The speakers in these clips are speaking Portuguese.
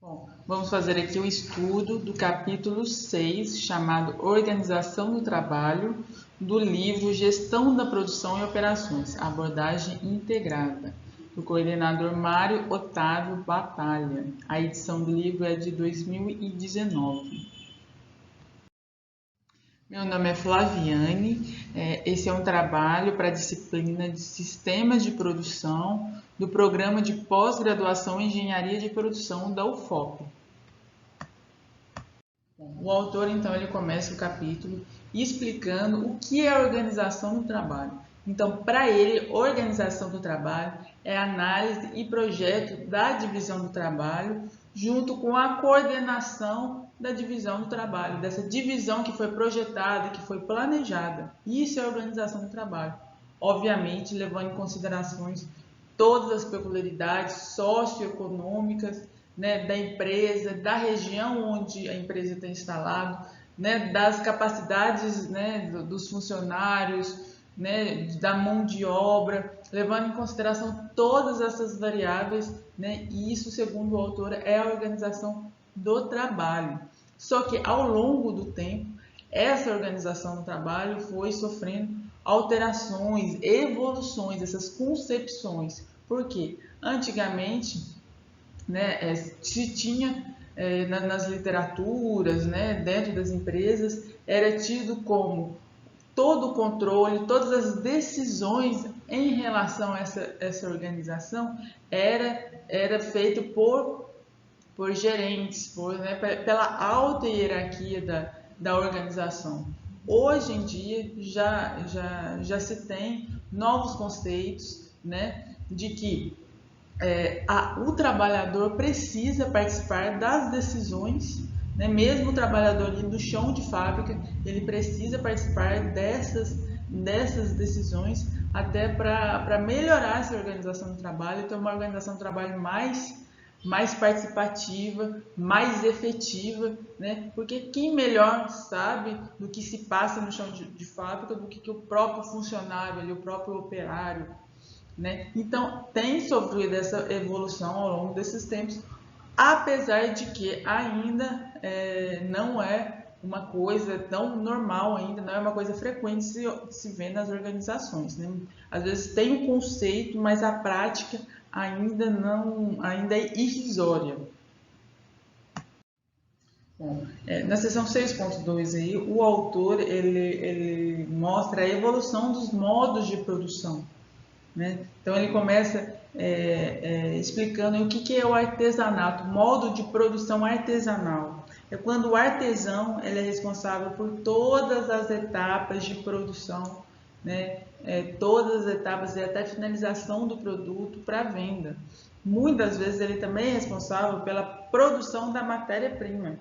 Bom, vamos fazer aqui o estudo do capítulo 6, chamado Organização do Trabalho, do livro Gestão da Produção e Operações, Abordagem Integrada, do coordenador Mário Otávio Batalha. A edição do livro é de 2019. Meu nome é Flaviane, esse é um trabalho para a disciplina de Sistemas de Produção do Programa de Pós-Graduação em Engenharia de Produção da UFOP. O autor, então, ele começa o capítulo explicando o que é a organização do trabalho. Então, para ele, organização do trabalho é análise e projeto da divisão do trabalho junto com a coordenação da divisão do trabalho, dessa divisão que foi projetada, que foi planejada. Isso é a organização do trabalho. Obviamente, levando em considerações todas as peculiaridades socioeconômicas, né, da empresa, da região onde a empresa está instalada, né, das capacidades, né, dos funcionários, né, da mão de obra, levando em consideração todas essas variáveis, né, e isso, segundo o autor, é a organização do trabalho. Só que ao longo do tempo, essa organização do trabalho foi sofrendo alterações, evoluções, essas concepções. Por quê? Antigamente, né, se tinha nas literaturas, né, dentro das empresas, era tido como todo o controle, todas as decisões em relação a essa organização era feito por gerentes, né, pela alta hierarquia da organização. Hoje em dia já se tem novos conceitos, né, de que o trabalhador precisa participar das decisões, né? Mesmo o trabalhador ali do chão de fábrica, ele precisa participar dessas decisões até para melhorar essa organização do trabalho e ter uma organização do trabalho mais participativa, mais efetiva, né? Porque quem melhor sabe do que se passa no chão de fábrica do que o próprio funcionário, ali, o próprio operário, né? Então, tem sofrido essa evolução ao longo desses tempos, apesar de que ainda não é uma coisa tão normal, ainda não é uma coisa frequente se ver nas organizações, né? Às vezes tem um conceito, mas a prática ainda é irrisória. Bom, na seção 6.2 aí, o autor ele mostra a evolução dos modos de produção, né? Então ele começa explicando o que é o artesanato, modo de produção artesanal. É quando o artesão ele é responsável por todas as etapas de produção, né? Todas as etapas e até a finalização do produto para venda. Muitas vezes ele também é responsável pela produção da matéria-prima.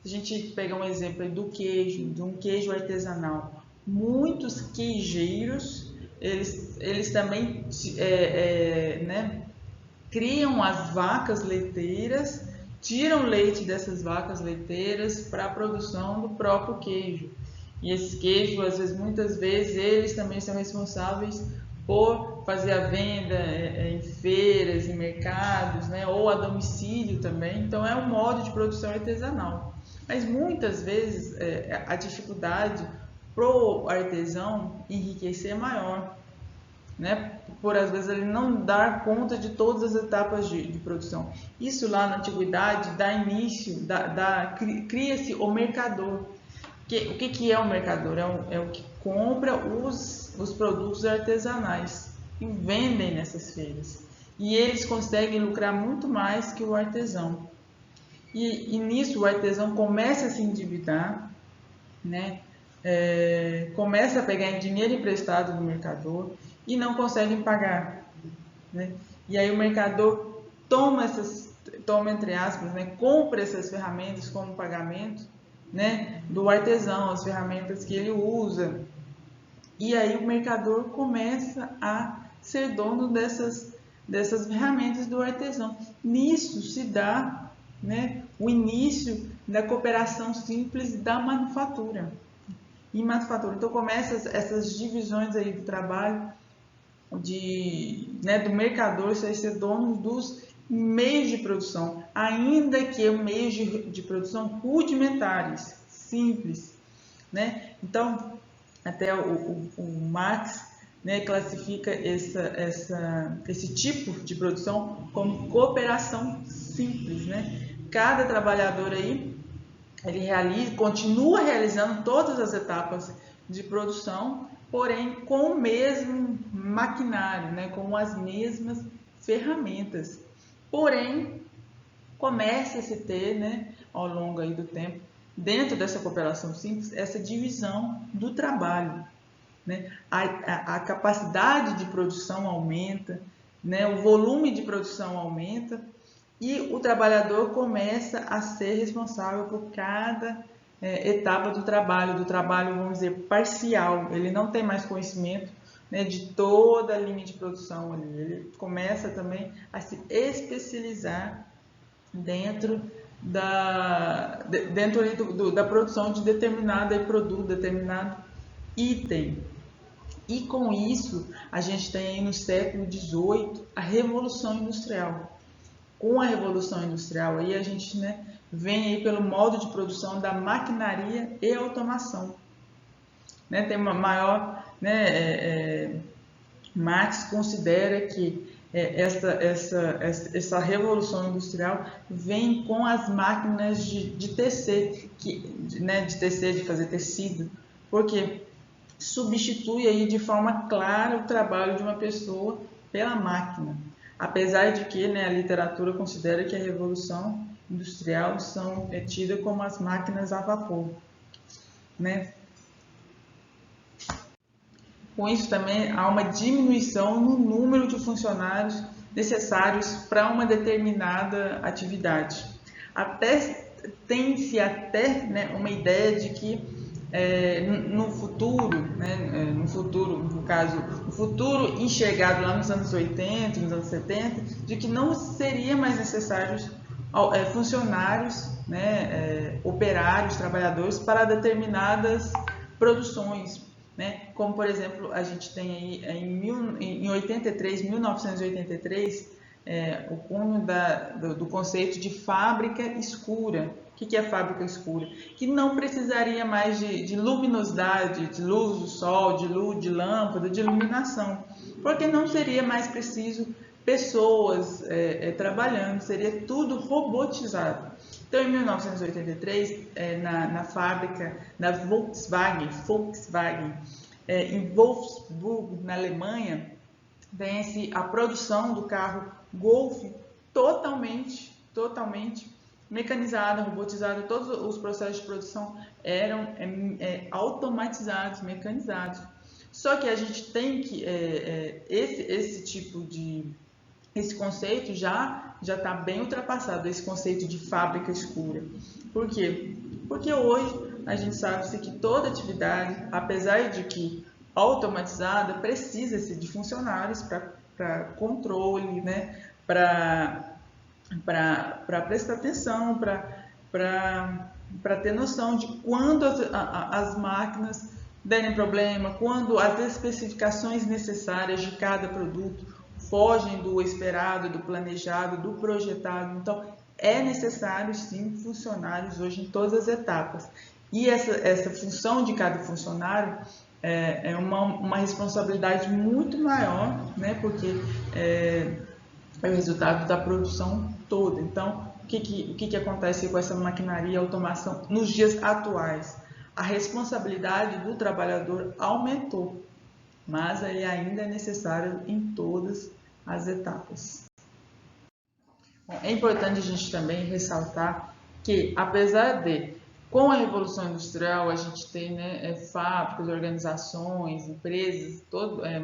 Se a gente pegar um exemplo do queijo, de um queijo artesanal, muitos queijeiros eles também né, criam as vacas leiteiras, tiram leite dessas vacas leiteiras para a produção do próprio queijo. E esse queijo, muitas vezes, eles também são responsáveis por fazer a venda em feiras, em mercados, né, ou a domicílio também. Então, é um modo de produção artesanal. Mas muitas vezes a dificuldade para o artesão enriquecer é maior, né? Por às vezes ele não dar conta de todas as etapas de produção. Isso lá na antiguidade dá início, cria-se o mercador. O que é o mercador? É o que compra os produtos artesanais e vendem nessas feiras. E eles conseguem lucrar muito mais que o artesão. E nisso o artesão começa a se endividar, né? Começa a pegar dinheiro emprestado do mercador e não conseguem pagar, né? E aí o mercador toma entre aspas, né, compra essas ferramentas como pagamento, né, do artesão, as ferramentas que ele usa. E aí o mercador começa a ser dono dessas ferramentas do artesão. Nisso se dá, né, o início da cooperação simples da manufatura. Então começa essas divisões aí do trabalho, né, do mercador ser dono dos meios de produção. ainda que meios de produção rudimentares, simples, né? Então, até o Marx, né, classifica esse tipo de produção como cooperação simples, né? Cada trabalhador aí, ele continua realizando todas as etapas de produção, porém com o mesmo maquinário, né, com as mesmas ferramentas. Porém, começa a se ter, né, ao longo aí do tempo, dentro dessa cooperação simples, essa divisão do trabalho, né? A capacidade de produção aumenta, né? O volume de produção aumenta e o trabalhador começa a ser responsável por cada etapa do trabalho, vamos dizer, parcial. Ele não tem mais conhecimento, né, de toda a linha de produção ali. Ele começa também a se especializar dentro da produção de determinado produto, determinado item. E com isso, a gente tem aí no século XVIII a Revolução Industrial. Com a Revolução Industrial, aí a gente, né, vem aí pelo modo de produção da maquinaria e automação. Né, tem uma maior... Marx considera que essa revolução industrial vem com as máquinas de tecer, de fazer tecido, porque substitui aí de forma clara o trabalho de uma pessoa pela máquina. Apesar de que, né, a literatura considera que a revolução industrial é tida como as máquinas a vapor, né? Com isso também há uma diminuição no número de funcionários necessários para uma determinada atividade. Tem-se até, né, uma ideia de que no futuro, no futuro enxergado lá nos anos 80, nos anos 70, de que não seria mais necessários funcionários, né, operários, trabalhadores para determinadas produções. Né? Como, por exemplo, a gente tem aí em 1983, o cunho do conceito de fábrica escura. O que é fábrica escura? Que não precisaria mais de luminosidade, de luz do sol, de luz de lâmpada, de iluminação, porque não seria mais preciso pessoas trabalhando, seria tudo robotizado. Então, em 1983, na fábrica da Volkswagen, em Wolfsburg, na Alemanha, vence a produção do carro Golf totalmente mecanizada, robotizada. Todos os processos de produção eram automatizados, mecanizados. Só que a gente tem que esse conceito já está bem ultrapassado, esse conceito de fábrica escura. Por quê? Porque hoje a gente sabe que toda atividade, apesar de que automatizada, precisa-se de funcionários para controle, né? para prestar atenção, para ter noção de quando as máquinas derem problema, quando as especificações necessárias de cada produto fogem do esperado, do planejado, do projetado. Então, é necessário, sim, funcionários hoje em todas as etapas. E essa função de cada funcionário é uma responsabilidade muito maior, né? Porque é o resultado da produção toda. Então, o que acontece com essa maquinaria e automação nos dias atuais? A responsabilidade do trabalhador aumentou, mas ele ainda é necessário em todas as etapas. Bom, é importante a gente também ressaltar que, apesar de, com a Revolução Industrial, a gente tem, né, fábricas, organizações, empresas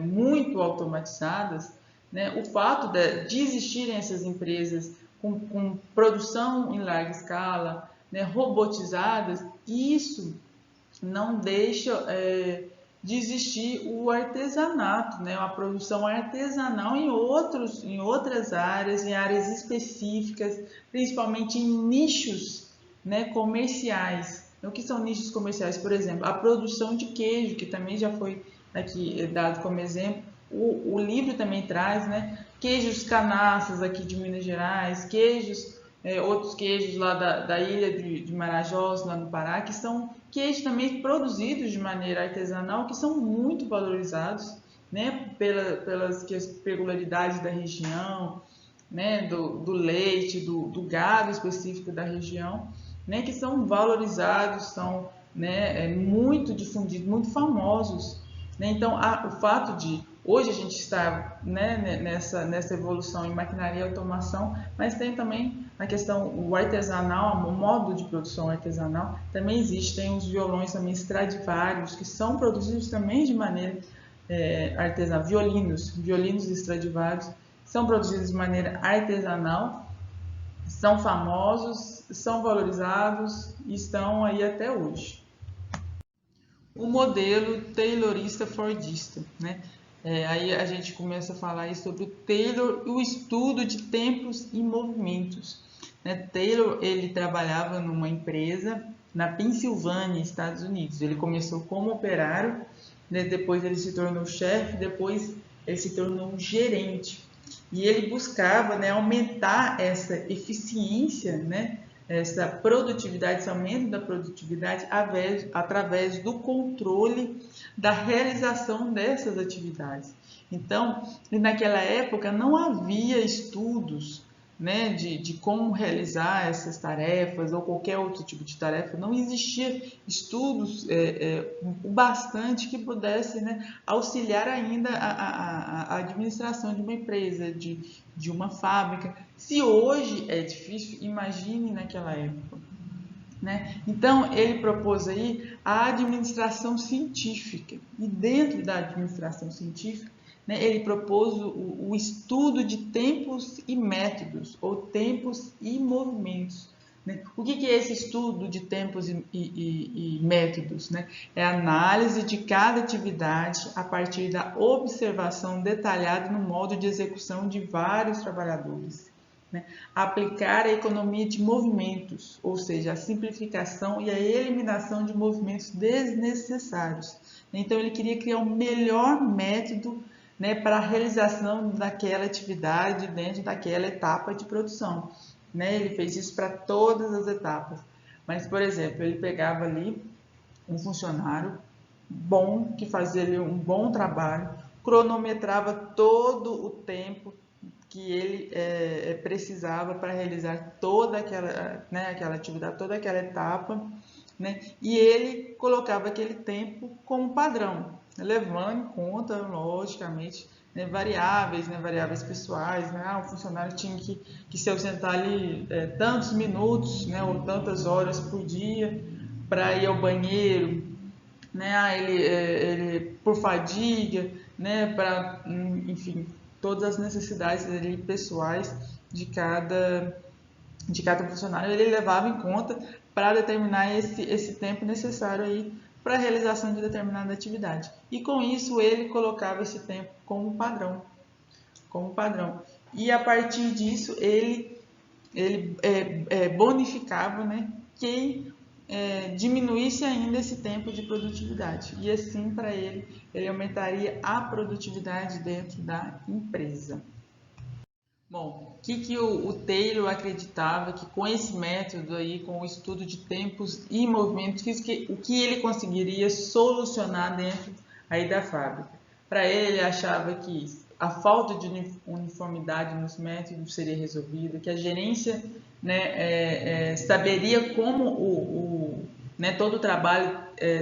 muito automatizadas, né, o fato de existirem essas empresas com produção em larga escala, né, robotizadas, isso não deixa de existir o artesanato, né? A produção artesanal em outras áreas, em áreas específicas, principalmente em nichos, né, comerciais. O que são nichos comerciais? Por exemplo, a produção de queijo, que também já foi aqui dado como exemplo. O livro também traz, né, queijos canaças aqui de Minas Gerais, queijos outros queijos lá da ilha de Marajós, lá no Pará, que são queijos também produzidos de maneira artesanal, que são muito valorizados, né, pelas peculiaridades da região, né, do leite, do gado específico da região, né, que são valorizados, são, né, muito difundidos, muito famosos. Né? Então, o fato de hoje a gente estar, né, nessa evolução em maquinaria e automação, mas tem também a questão, o artesanal, o modo de produção artesanal também existe. Tem os violões também Stradivarius, que são produzidos também de maneira artesanal. Violinos Stradivarius são produzidos de maneira artesanal, são famosos, são valorizados e estão aí até hoje. O modelo taylorista-fordista, né? Aí a gente começa a falar aí sobre o Taylor e o estudo de tempos e movimentos. Né? Taylor, ele trabalhava numa empresa na Pensilvânia, Estados Unidos. Ele começou como operário, né? Depois ele se tornou chefe, depois ele se tornou gerente. E ele buscava, né, aumentar essa eficiência, né, essa produtividade, esse aumento da produtividade através do controle da realização dessas atividades. Então, naquela época não havia estudos, né, de como realizar essas tarefas ou qualquer outro tipo de tarefa, não existia estudos o bastante que pudesse, né, auxiliar ainda a administração de uma empresa, de uma fábrica. Se hoje é difícil, imagine naquela época. Né? Então, ele propôs aí a administração científica, e dentro da administração científica, né, ele propôs o estudo de tempos e métodos, ou tempos e movimentos. Né? O que é esse estudo de tempos e métodos? Né? É a análise de cada atividade a partir da observação detalhada no modo de execução de vários trabalhadores. Né? Aplicar a economia de movimentos, ou seja, a simplificação e a eliminação de movimentos desnecessários. Então, ele queria criar um melhor método, né, para a realização daquela atividade dentro daquela etapa de produção. Né? Ele fez isso para todas as etapas. Mas, por exemplo, ele pegava ali um funcionário bom, que fazia ali um bom trabalho, cronometrava todo o tempo que ele precisava para realizar toda aquela, né, aquela atividade, toda aquela etapa, né, e ele colocava aquele tempo como padrão, levando em conta, logicamente, né, variáveis pessoais, né, o funcionário tinha que se ausentar ali tantos minutos, né, ou tantas horas por dia para ir ao banheiro, né, ele por fadiga, né, para, enfim, todas as necessidades ali, pessoais de cada funcionário, ele levava em conta para determinar esse tempo necessário aí para a realização de determinada atividade. E com isso ele colocava esse tempo como padrão. E a partir disso ele bonificava, né, quem diminuísse ainda esse tempo de produtividade. E assim, para ele aumentaria a produtividade dentro da empresa. Bom, o que o Taylor acreditava que com esse método aí, com o estudo de tempos e movimentos, o que ele conseguiria solucionar dentro aí da fábrica? Para ele achava que a falta de uniformidade nos métodos seria resolvida, que a gerência, né, saberia como né, todo o trabalho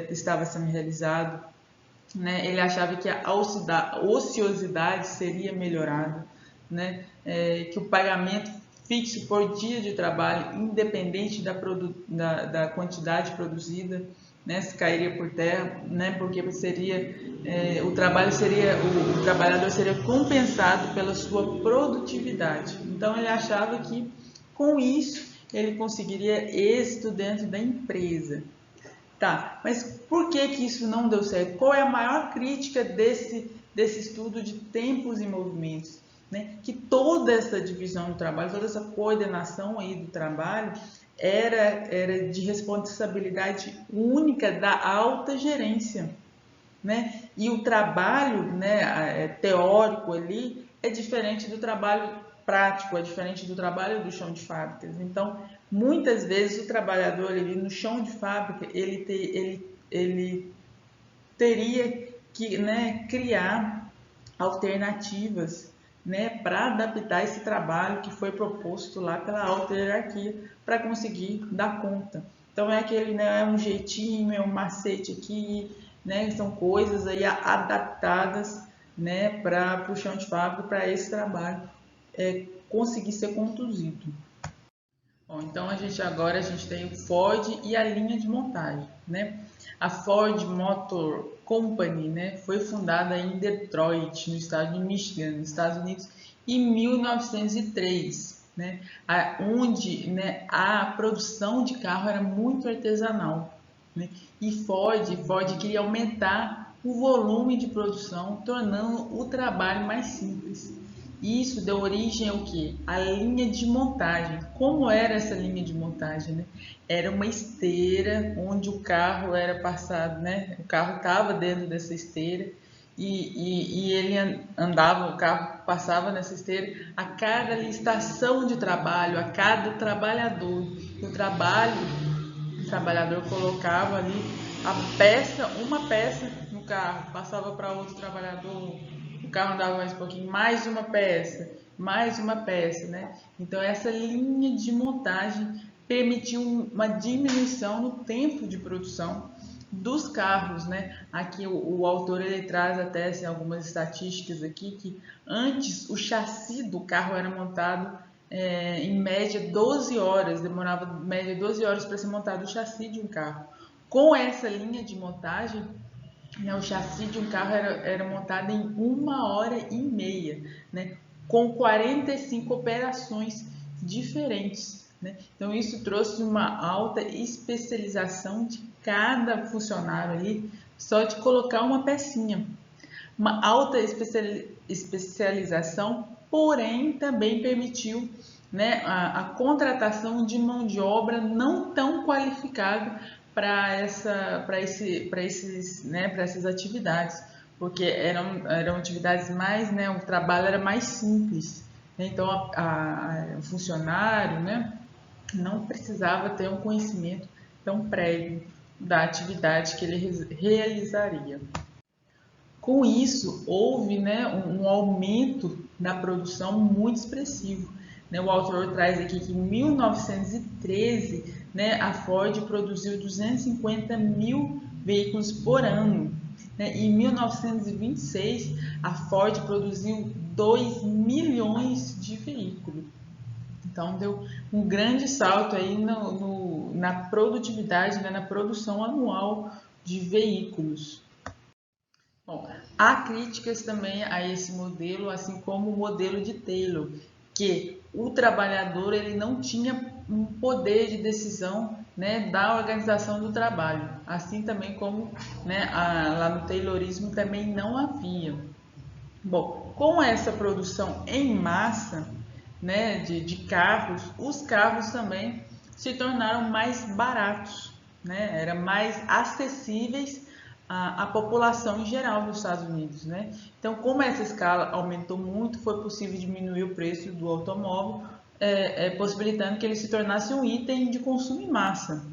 estava sendo realizado. Né? Ele achava que a ociosidade seria melhorada, né? Que o pagamento fixo por dia de trabalho, independente da quantidade produzida, né, se cairia por terra, né, porque seria o trabalhador seria compensado pela sua produtividade. Então ele achava que com isso ele conseguiria êxito dentro da empresa. Tá, mas por que isso não deu certo? Qual é a maior crítica desse estudo de tempos e movimentos? Né? Que toda essa divisão do trabalho, toda essa coordenação aí do trabalho era de responsabilidade única da alta gerência. Né? E o trabalho, né, teórico ali é diferente do trabalho prático, é diferente do trabalho do chão de fábricas. Então, muitas vezes o trabalhador ali no chão de fábrica, ele teria que, né, criar alternativas, né, para adaptar esse trabalho que foi proposto lá pela alta hierarquia para conseguir dar conta. Então é aquele, né, é um jeitinho, é um macete aqui, né, são coisas aí adaptadas, né, para o chão de fábrica, para esse trabalho conseguir ser conduzido. Bom, então agora a gente tem o Ford e a linha de montagem, né? A Ford Motor Company, né, foi fundada em Detroit, no estado de Michigan, nos Estados Unidos, em 1903, né, onde, né, a produção de carro era muito artesanal, né, e Ford queria aumentar o volume de produção, tornando o trabalho mais simples. Isso deu origem ao que? A linha de montagem. Como era essa linha de montagem, né? Era uma esteira onde o carro era passado, né? O carro estava dentro dessa esteira e ele andava, o carro passava nessa esteira a cada estação de trabalho, a cada trabalhador. O trabalhador colocava ali uma peça no carro, passava para outro trabalhador, o carro andava mais um pouquinho, mais uma peça, né? Então essa linha de montagem permitiu uma diminuição no tempo de produção dos carros, né? Aqui o autor ele traz até assim, algumas estatísticas aqui que antes o chassi do carro era montado em média 12 horas, demorava em média 12 horas para ser montado o chassi de um carro. Com essa linha de montagem, né, o chassi de um carro era montado em 1 hora e meia, né, com 45 operações diferentes. Né? Então, isso trouxe uma alta especialização de cada funcionário ali, só de colocar uma pecinha. Uma alta especialização, porém, também permitiu, né, a contratação de mão de obra não tão qualificada para essas atividades, porque eram atividades mais, né, o trabalho era mais simples. Né? Então, o funcionário, né, não precisava ter um conhecimento tão prévio da atividade que ele realizaria. Com isso, houve, né, um aumento na produção muito expressivo. Né? O autor traz aqui que em 1913, né, a Ford produziu 250 mil veículos por ano. Né? E em 1926, a Ford produziu 2 milhões de veículos. Então, deu um grande salto aí na produtividade, né, na produção anual de veículos. Bom, há críticas também a esse modelo, assim como o modelo de Taylor, que o trabalhador ele não tinha um poder de decisão, né, da organização do trabalho, assim também como, né, lá no Taylorismo também não havia. Bom, com essa produção em massa, né, de carros, os carros também se tornaram mais baratos, né, eram mais acessíveis à população em geral dos Estados Unidos, né? Então, como essa escala aumentou muito, foi possível diminuir o preço do automóvel, possibilitando que ele se tornasse um item de consumo em massa,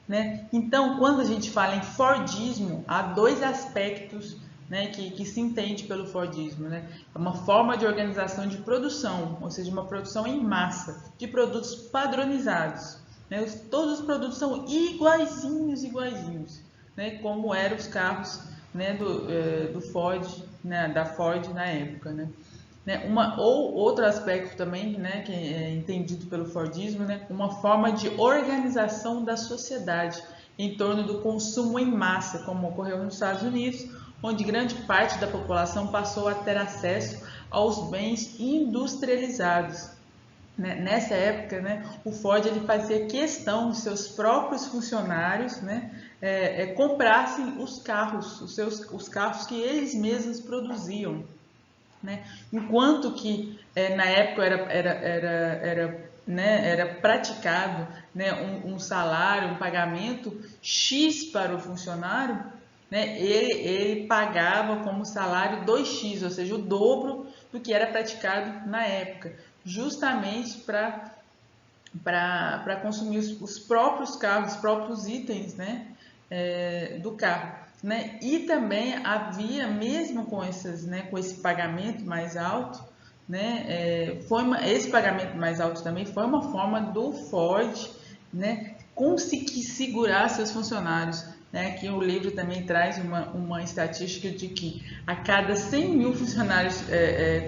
né? Então, quando a gente fala em Fordismo, há dois aspectos, né, que se entende pelo Fordismo. Né? É uma forma de organização de produção, ou seja, uma produção em massa, de produtos padronizados. Né? Todos os produtos são iguaizinhos, né, como eram os carros, né, do Ford, né, da Ford na época. Né? Outro aspecto também, né, que é entendido pelo Fordismo, né, uma forma de organização da sociedade em torno do consumo em massa, como ocorreu nos Estados Unidos, onde grande parte da população passou a ter acesso aos bens industrializados. Nessa época, né, o Ford ele fazia questão de seus próprios funcionários, né, comprassem os carros, os carros que eles mesmos produziam. Né? Enquanto que na época era praticado, né, um salário, um pagamento X para o funcionário, né, ele pagava como salário 2x, ou seja, o dobro do que era praticado na época. justamente para consumir os próprios carros, os próprios itens, né, do carro. Né? E também havia, mesmo com com esse pagamento mais alto, né, esse pagamento mais alto também foi uma forma do Ford, né, conseguir segurar seus funcionários. Né? Aqui o livro também traz uma estatística de que a cada 100 mil funcionários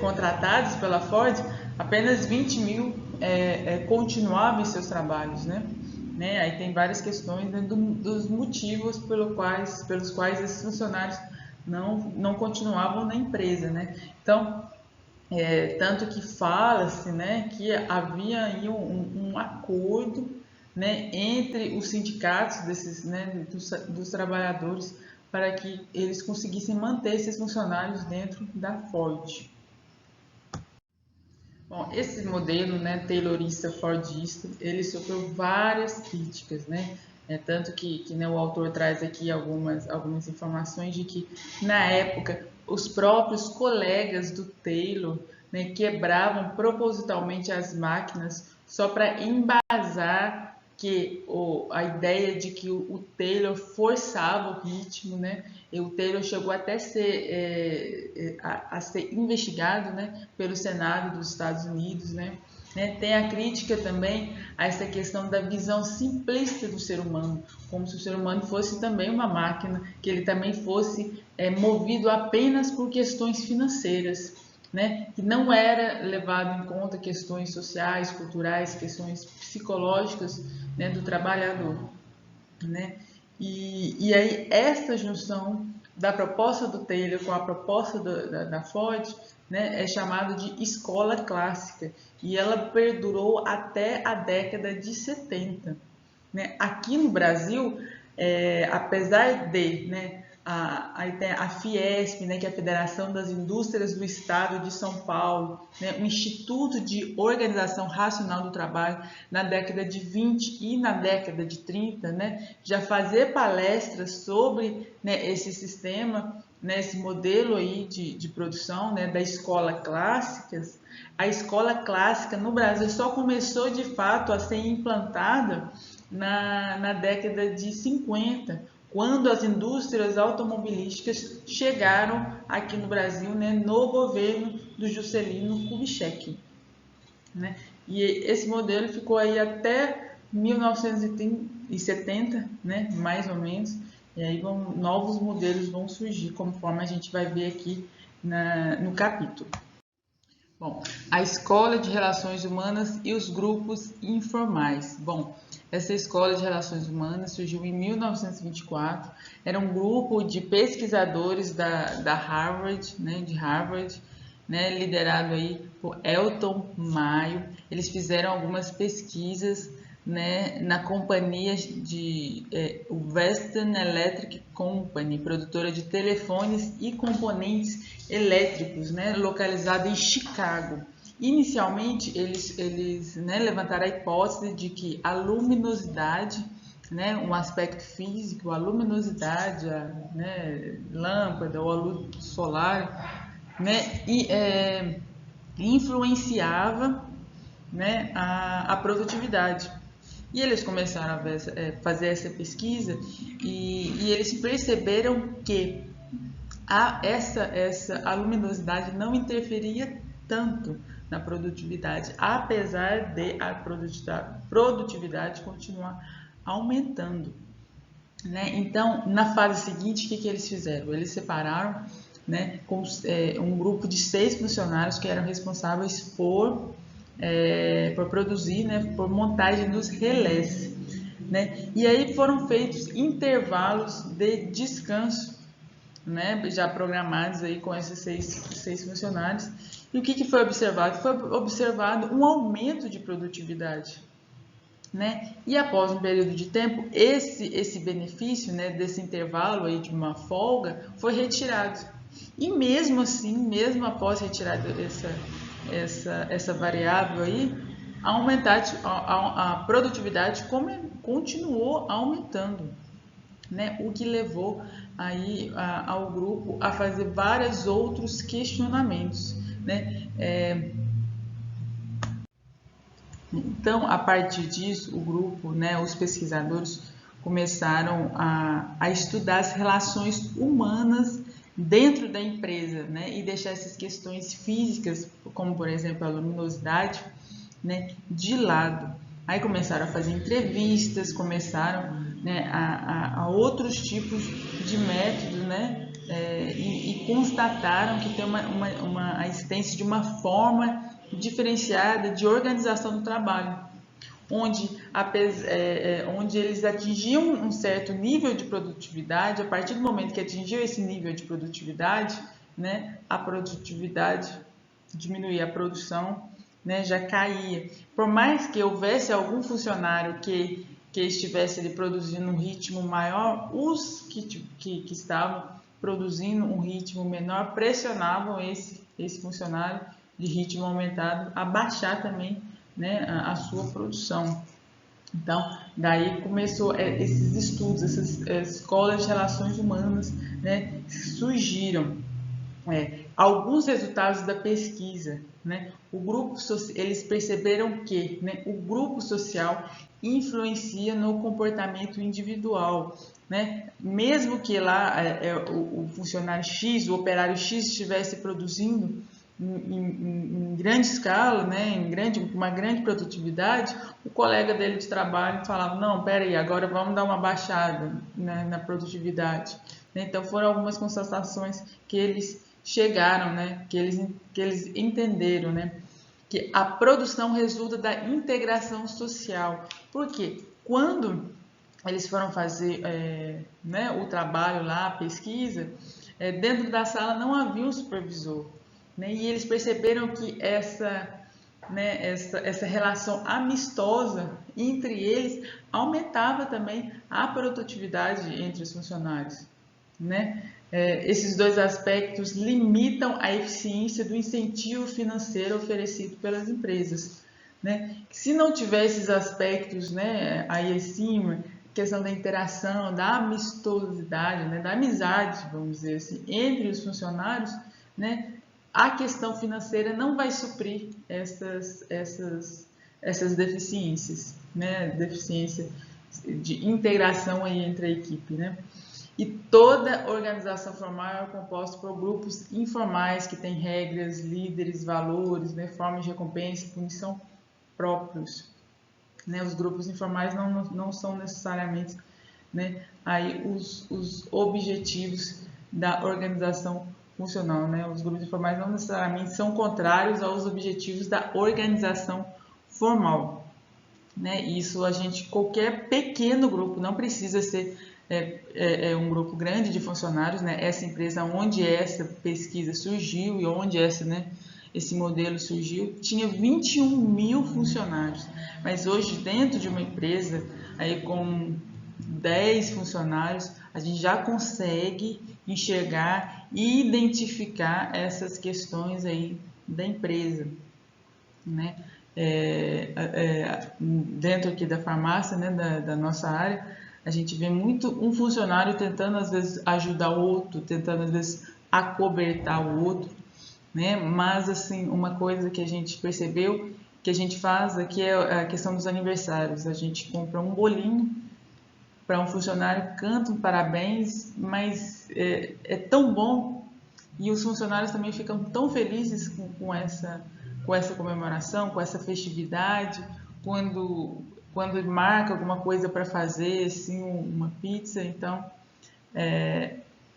contratados pela Ford, apenas 20 mil continuavam em seus trabalhos. Né? Aí tem várias questões, né, dos motivos pelos quais esses funcionários não continuavam na empresa. Né? Então, tanto que fala-se, né, que havia aí um acordo, né, entre os sindicatos dos trabalhadores para que eles conseguissem manter esses funcionários dentro da Ford. Bom, esse modelo, né, taylorista, fordista, ele sofreu várias críticas, né? Tanto que né, o autor traz aqui algumas informações de que, na época, os próprios colegas do Taylor, né, quebravam propositalmente as máquinas só para embasar a ideia de que o Taylor forçava o ritmo, né? E o Taylor chegou até a ser investigado, né, pelo Senado dos Estados Unidos, né? Tem a crítica também a essa questão da visão simplista do ser humano, como se o ser humano fosse também uma máquina, que ele também fosse movido apenas por questões financeiras. Né, que não era levado em conta questões sociais, culturais, questões psicológicas, né, do trabalhador. Né? E aí essa junção da proposta do Taylor com a proposta da Ford, né, é chamada de escola clássica e ela perdurou até a década de 70. Né? Aqui no Brasil, apesar de, né, a Fiesp, né, que é a Federação das Indústrias do Estado de São Paulo, né, o Instituto de Organização Racional do Trabalho, na década de 20 e na década de 30, né, já fazer palestras sobre, né, esse sistema, né, esse modelo aí de produção, né, da escola clássicas. A escola clássica no Brasil só começou de fato a ser implantada na década de 50, quando as indústrias automobilísticas chegaram aqui no Brasil, né, no governo do Juscelino Kubitschek. Né? E esse modelo ficou aí até 1970, né, mais ou menos, e aí novos modelos vão surgir, conforme a gente vai ver aqui no capítulo. Bom, a Escola de Relações Humanas e os Grupos Informais. Bom, essa Escola de Relações Humanas surgiu em 1924. Era um grupo de pesquisadores da Harvard, né, liderado aí por Elton Mayo. Eles fizeram algumas pesquisas, né, na companhia de Western Electric Company, produtora de telefones e componentes elétricos, né, localizada em Chicago. Inicialmente, eles né, levantaram a hipótese de que a luminosidade, né, um aspecto físico, a luminosidade, né, lâmpada ou a luz solar, né, influenciava, né, a produtividade. E eles começaram a fazer essa pesquisa e eles perceberam que a luminosidade não interferia tanto na produtividade, apesar de a produtividade continuar aumentando. Né? Então, na fase seguinte, o que eles fizeram? Eles separaram, né, um grupo de 6 funcionários que eram responsáveis por produzir, né, por montagem dos relés. Né? E aí foram feitos intervalos de descanso, né, já programados aí com esses seis funcionários. E o que foi observado? Foi observado um aumento de produtividade. Né? E após um período de tempo, esse benefício, né, desse intervalo aí de uma folga foi retirado. E mesmo assim, mesmo após retirar essa variável aí, a produtividade continuou aumentando, né? O que levou aí ao grupo a fazer vários outros questionamentos, né? Então, a partir disso, o grupo, né, os pesquisadores começaram a estudar as relações humanas dentro da empresa, né, e deixar essas questões físicas, como por exemplo a luminosidade, né, de lado. Aí começaram a fazer entrevistas, começaram, né, a outros tipos de métodos, né, e constataram que tem a existência de uma forma diferenciada de organização do trabalho, onde eles atingiam um certo nível de produtividade. A partir do momento que atingiu esse nível de produtividade, né, a produtividade diminuía, a produção, né, já caía. Por mais que houvesse algum funcionário que estivesse ali produzindo um ritmo maior, os que estavam produzindo um ritmo menor pressionavam esse funcionário de ritmo aumentado a baixar também, né, a sua produção. Então, daí começou esses estudos, essas escolas de relações humanas, né, surgiram. Alguns resultados da pesquisa, né, eles perceberam que, né, o grupo social influencia no comportamento individual, né? Mesmo que lá o funcionário X, o operário X estivesse produzindo em grande escala, né, uma grande produtividade, o colega dele de trabalho falava, não, peraí, agora vamos dar uma baixada, né, na produtividade. Então foram algumas constatações que eles chegaram, né, que eles entenderam, né, que a produção resulta da integração social. Por quê? Quando eles foram fazer né, o trabalho lá, a pesquisa, dentro da sala não havia um supervisor, né, e eles perceberam que essa relação amistosa entre eles aumentava também a produtividade entre os funcionários, né? Esses dois aspectos limitam a eficiência do incentivo financeiro oferecido pelas empresas, né? Se não tiver esses aspectos, né, aí acima, questão da interação, da amistosidade, né, da amizade, vamos dizer assim, entre os funcionários, né, a questão financeira não vai suprir essas deficiências, né, deficiência de integração aí entre a equipe, né? E toda organização formal é composta por grupos informais que têm regras, líderes, valores, né, formas de recompensa e punição próprios. Né? Os grupos informais não são necessariamente, né, aí os objetivos da organização funcional. Né? Os grupos informais não necessariamente são contrários aos objetivos da organização formal. Né? Isso qualquer pequeno grupo, não precisa ser um grupo grande de funcionários, né? Essa empresa onde essa pesquisa surgiu e onde esse modelo surgiu, tinha 21 mil funcionários, mas hoje dentro de uma empresa aí com 10 funcionários, a gente já consegue enxergar e identificar essas questões aí da empresa, né? Dentro aqui da farmácia, né, da nossa área, a gente vê muito um funcionário tentando às vezes ajudar o outro, tentando às vezes acobertar o outro, né? Mas assim, uma coisa que a gente percebeu que a gente faz aqui é a questão dos aniversários. A gente compra um bolinho para um funcionário, canta um parabéns, mas é tão bom e os funcionários também ficam tão felizes com essa comemoração, com essa festividade, quando marca alguma coisa para fazer, assim, uma pizza. Então,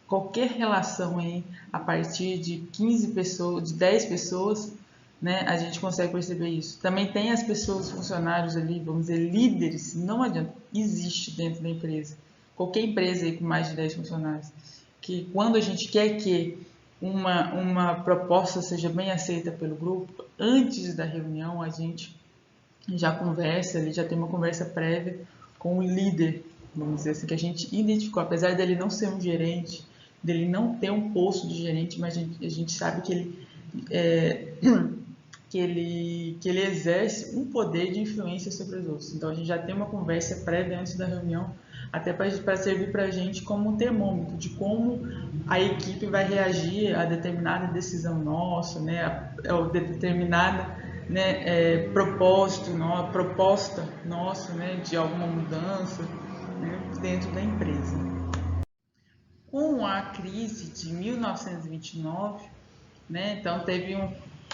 qualquer relação aí, a partir de 15 pessoas, de 10 pessoas, né, a gente consegue perceber isso. Também tem as pessoas, funcionários ali, vamos dizer, líderes, não adianta, existe dentro da empresa. Qualquer empresa aí com mais de 10 funcionários, que quando a gente quer que uma proposta seja bem aceita pelo grupo, antes da reunião a gente já conversa, ele já tem uma conversa prévia com o líder, vamos dizer assim, que a gente identificou, apesar dele não ser um gerente, dele não ter um posto de gerente, mas a gente sabe que ele exerce um poder de influência sobre os outros. Então a gente já tem uma conversa prévia antes da reunião, até para servir para a gente como um termômetro de como a equipe vai reagir a determinada decisão nossa, né, a determinada proposta nossa, né, de alguma mudança, né, dentro da empresa. Com a crise de 1929, né, então teve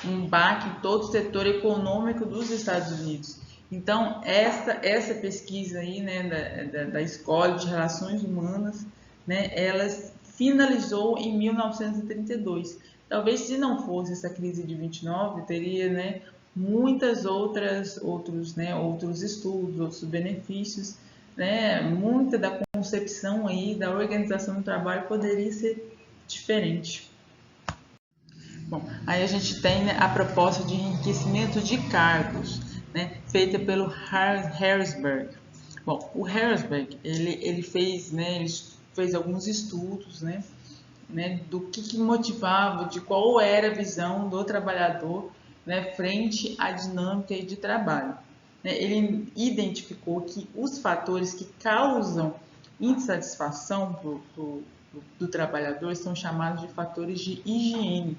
um baque em todo o setor econômico dos Estados Unidos. Então, essa pesquisa aí, né, da Escola de Relações Humanas, né, ela finalizou em 1932. Talvez se não fosse essa crise de 29, teria, né, muitas outros estudos, outros benefícios, né, muita da concepção aí da organização do trabalho poderia ser diferente. Bom, aí a gente tem, né, a proposta de enriquecimento de cargos, né, feita pelo Harrisburg. Bom, o Harrisburg ele fez alguns estudos, né, do que motivava, de qual era a visão do trabalhador, né, frente à dinâmica de trabalho. Né, ele identificou que os fatores que causam insatisfação do trabalhador são chamados de fatores de higiene,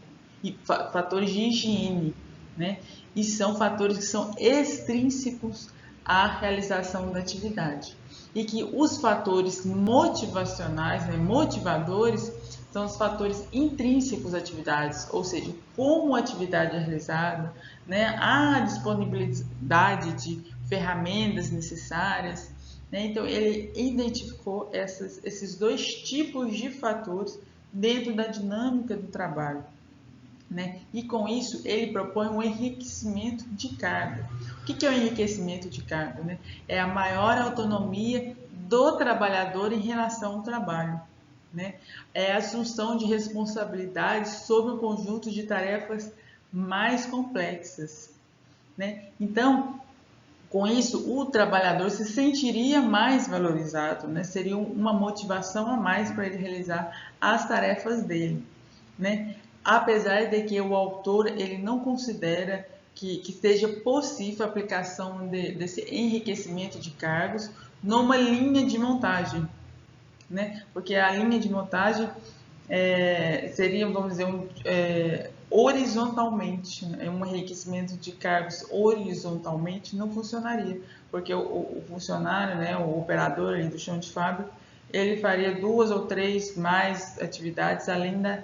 né? E são fatores que são extrínsecos à realização da atividade. E que os fatores motivacionais, né, motivadores, são os fatores intrínsecos à atividade, ou seja, como a atividade é realizada, né, a disponibilidade de ferramentas necessárias, né? Então, ele identificou esses dois tipos de fatores dentro da dinâmica do trabalho. Né? E com isso ele propõe um enriquecimento de cargo. O que é o enriquecimento de cargo? Né? É a maior autonomia do trabalhador em relação ao trabalho. Né? É a assunção de responsabilidades sobre um conjunto de tarefas mais complexas. Né? Então, com isso, o trabalhador se sentiria mais valorizado, né? Seria uma motivação a mais para ele realizar as tarefas dele. Né? Apesar de que o autor ele não considera que seja possível a aplicação desse enriquecimento de cargos numa linha de montagem, né? Porque a linha de montagem seria, vamos dizer, horizontalmente, né? Um enriquecimento de cargos horizontalmente não funcionaria, porque o funcionário, né, o operador ali do chão de fábrica, ele faria 2 ou 3 mais atividades além da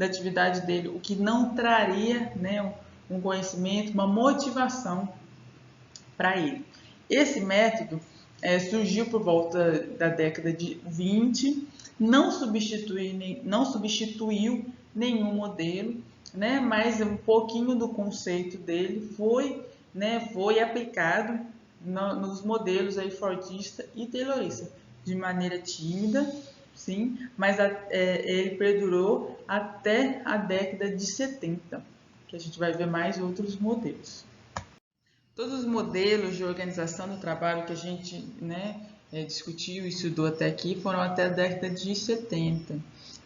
atividade dele, o que não traria, né, um conhecimento, uma motivação para ele. Esse método surgiu por volta da década de 20, não substituiu nenhum modelo, né, mas um pouquinho do conceito dele foi aplicado nos modelos aí Fordista e Taylorista, de maneira tímida, sim, mas ele perdurou até a década de 70, que a gente vai ver mais outros modelos. Todos os modelos de organização do trabalho que a gente, né, discutiu e estudou até aqui foram até a década de 70.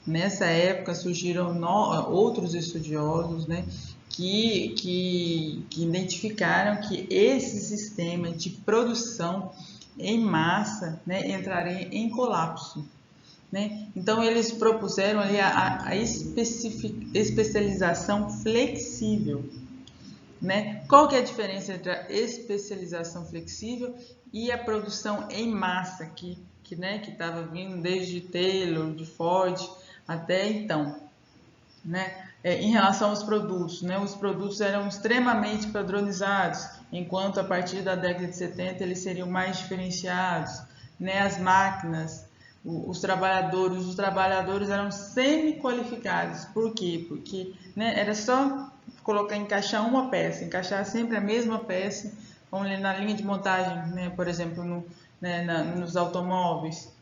Nessa época surgiram outros estudiosos, né, que identificaram que esse sistema de produção em massa, né, entraria em colapso. Né? Então, eles propuseram ali a especialização flexível. Né? Qual que é a diferença entre a especialização flexível e a produção em massa que estava vindo desde Taylor, de Ford até então? Né? Em relação aos produtos, né? Os produtos eram extremamente padronizados, enquanto a partir da década de 70 eles seriam mais diferenciados. Né? As máquinas, os trabalhadores eram semi-qualificados. Por quê? Porque, né, era só encaixar uma peça, encaixar sempre a mesma peça, como na linha de montagem, né, por exemplo, nos automóveis.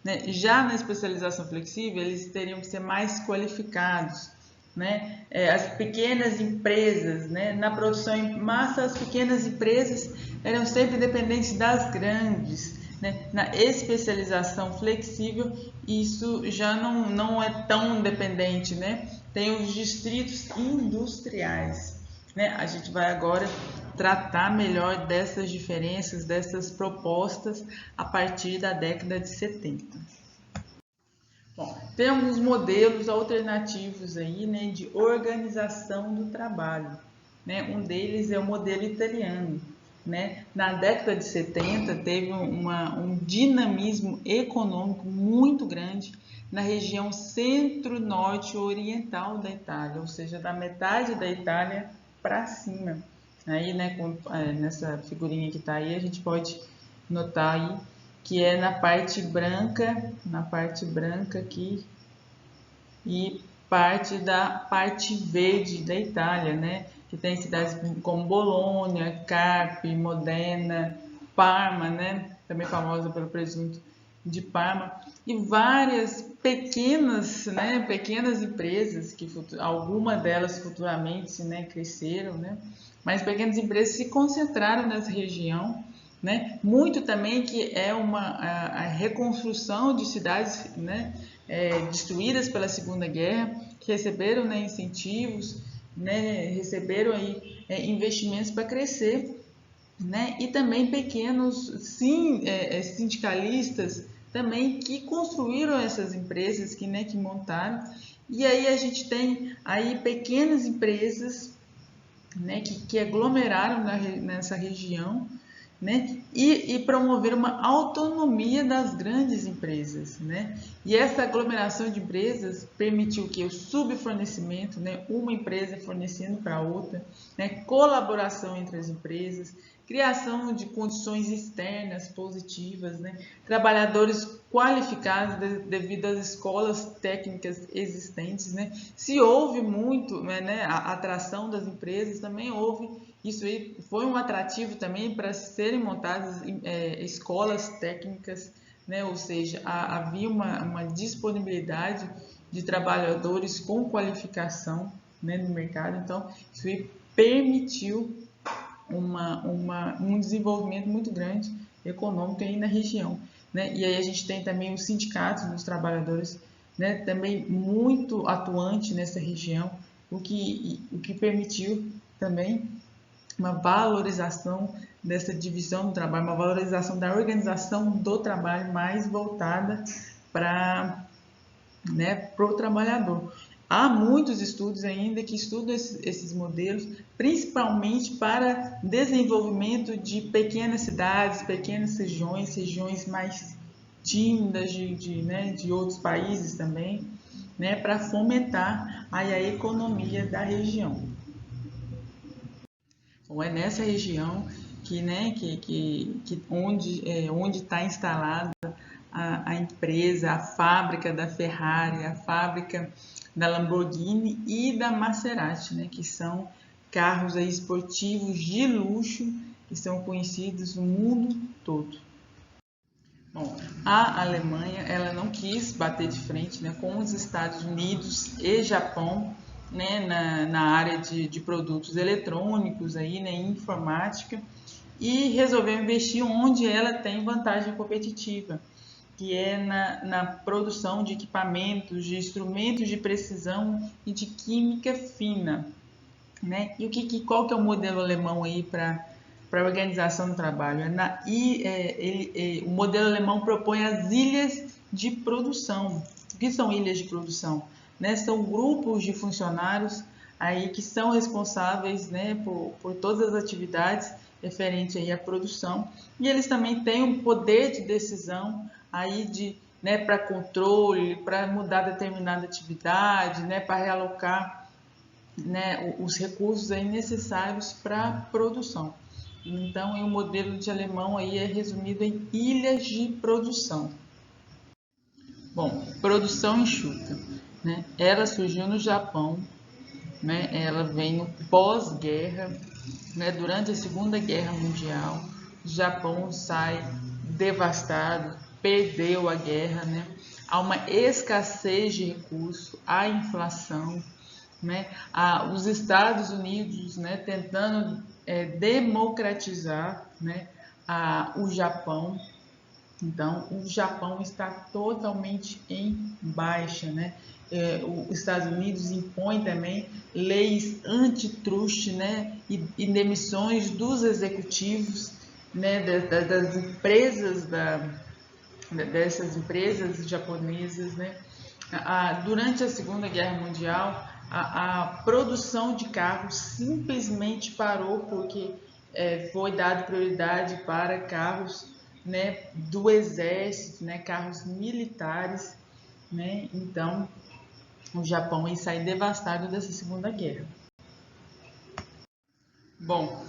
Né? Já na especialização flexível, eles teriam que ser mais qualificados. Né? As pequenas empresas, né? Na produção em massa, as pequenas empresas eram sempre dependentes das grandes. Né? Na especialização flexível, isso já não é tão dependente. Né? Tem os distritos industriais. Né? A gente vai agora tratar melhor dessas diferenças, dessas propostas a partir da década de 70. Bom, temos modelos alternativos aí, né, de organização do trabalho. né? Um deles é o modelo italiano, né? Na década de 70 teve um dinamismo econômico muito grande na região centro-norte oriental da Itália, ou seja, da metade da Itália para cima. Aí, né, nessa figurinha que está aí, a gente pode notar aí que é na parte branca aqui e parte verde da Itália, né? Que tem cidades como Bolonha, Carpi, Modena, Parma, né? Também famosa pelo presunto de Parma, e várias pequenas, né? Pequenas empresas que algumas delas futuramente, né? Cresceram, né? Mas pequenas empresas se concentraram nessa região, né? Muito também que é a reconstrução de cidades, né? Destruídas pela Segunda Guerra, que receberam, né, incentivos, né, receberam aí investimentos para crescer, né, e também pequenos sindicalistas também que construíram essas empresas, que montaram, e aí a gente tem aí pequenas empresas, né, que aglomeraram nessa região, né? E promover uma autonomia das grandes empresas, né? E essa aglomeração de empresas permitiu que o subfornecimento, né? Uma empresa fornecendo para outra, né? Colaboração entre as empresas, criação de condições externas positivas, né? Trabalhadores qualificados devido às escolas técnicas existentes, né? Se houve muito, né, a atração das empresas, também houve, isso aí foi um atrativo também para serem montadas escolas técnicas, né? Ou seja, havia uma disponibilidade de trabalhadores com qualificação, né, no mercado, então isso aí permitiu um desenvolvimento muito grande econômico aí na região, né? E aí a gente tem também os sindicatos dos trabalhadores, né, também muito atuante nessa região, o que permitiu também uma valorização dessa divisão do trabalho, uma valorização da organização do trabalho mais voltada para, né, o trabalhador. Há muitos estudos ainda que estudam esses modelos, principalmente para desenvolvimento de pequenas cidades, pequenas regiões mais tímidas de outros países também, né, para fomentar aí a economia da região. Ou é nessa região onde está instalada a empresa, a fábrica da Ferrari, a fábrica da Lamborghini e da Maserati, né, que são carros aí esportivos de luxo que são conhecidos no mundo todo. Bom, a Alemanha ela não quis bater de frente, né, com os Estados Unidos e Japão, né, na área de produtos eletrônicos, aí, né, informática, e resolveu investir onde ela tem vantagem competitiva, que é na produção de equipamentos, de instrumentos de precisão e de química fina, né? E qual que é o modelo alemão aí para a organização do trabalho? O modelo alemão propõe as ilhas de produção. O que são ilhas de produção? Né? São grupos de funcionários aí que são responsáveis, né, por todas as atividades referentes aí à produção, e eles também têm um poder de decisão aí né, para controle, para mudar determinada atividade, né, para realocar, né, os recursos aí necessários para a produção. Então, o modelo de alemão aí é resumido em ilhas de produção. Bom, produção enxuta, né? Ela surgiu no Japão, né? Ela vem no pós-guerra, né? Durante a Segunda Guerra Mundial, o Japão sai devastado, perdeu a guerra, né? Há uma escassez de recursos, há inflação, né? Os Estados Unidos, né, tentando democratizar, né, o Japão. Então, o Japão está totalmente em baixa, né? Os Estados Unidos impõe também leis antitrust, né, e demissões dos executivos, né, das empresas dessas empresas japonesas, né? Durante a Segunda Guerra Mundial, a produção de carros simplesmente parou porque foi dado prioridade para carros, né, do exército, né, carros militares, né? Então o Japão aí sai devastado dessa Segunda Guerra. Bom,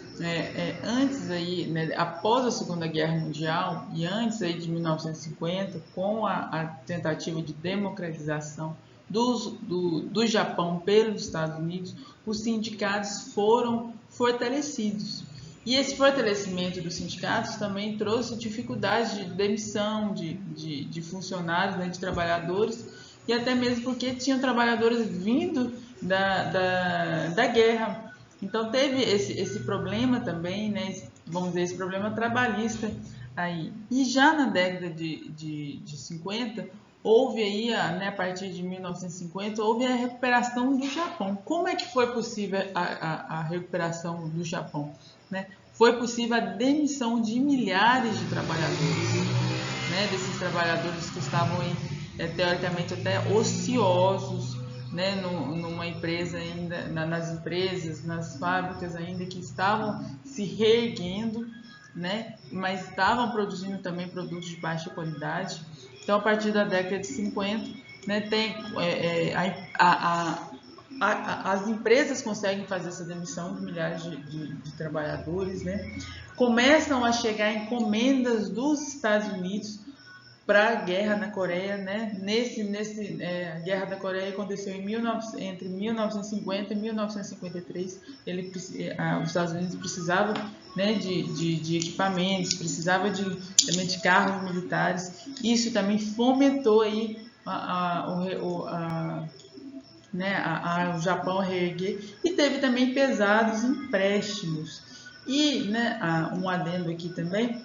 antes aí, né, após a Segunda Guerra Mundial e antes aí de 1950, com a tentativa de democratização do Japão pelos Estados Unidos, os sindicatos foram fortalecidos. E esse fortalecimento dos sindicatos também trouxe dificuldades de demissão de funcionários, né, de trabalhadores, e até mesmo porque tinham trabalhadores vindo da guerra. Então teve esse problema também, né? Vamos dizer, esse problema trabalhista aí. E já na década de 50, houve aí, né, a partir de 1950, houve a recuperação do Japão. Como é que foi possível a recuperação do Japão? Né? Foi possível a demissão de milhares de trabalhadores, né? Desses trabalhadores que estavam aí, teoricamente até ociosos, né, numa empresa ainda, nas empresas, nas fábricas ainda que estavam se reerguendo, né, mas estavam produzindo também produtos de baixa qualidade. Então, a partir da década de 50, né, tem as empresas conseguem fazer essa demissão de milhares de trabalhadores, né? Começam a chegar encomendas dos Estados Unidos para a guerra na Coreia, né? A guerra da Coreia aconteceu entre 1950 e 1953. Os Estados Unidos precisavam, né, de equipamentos, precisava também de carros militares. Isso também fomentou aí o Japão a reerguer, e teve também pesados empréstimos. E, né, um adendo aqui também,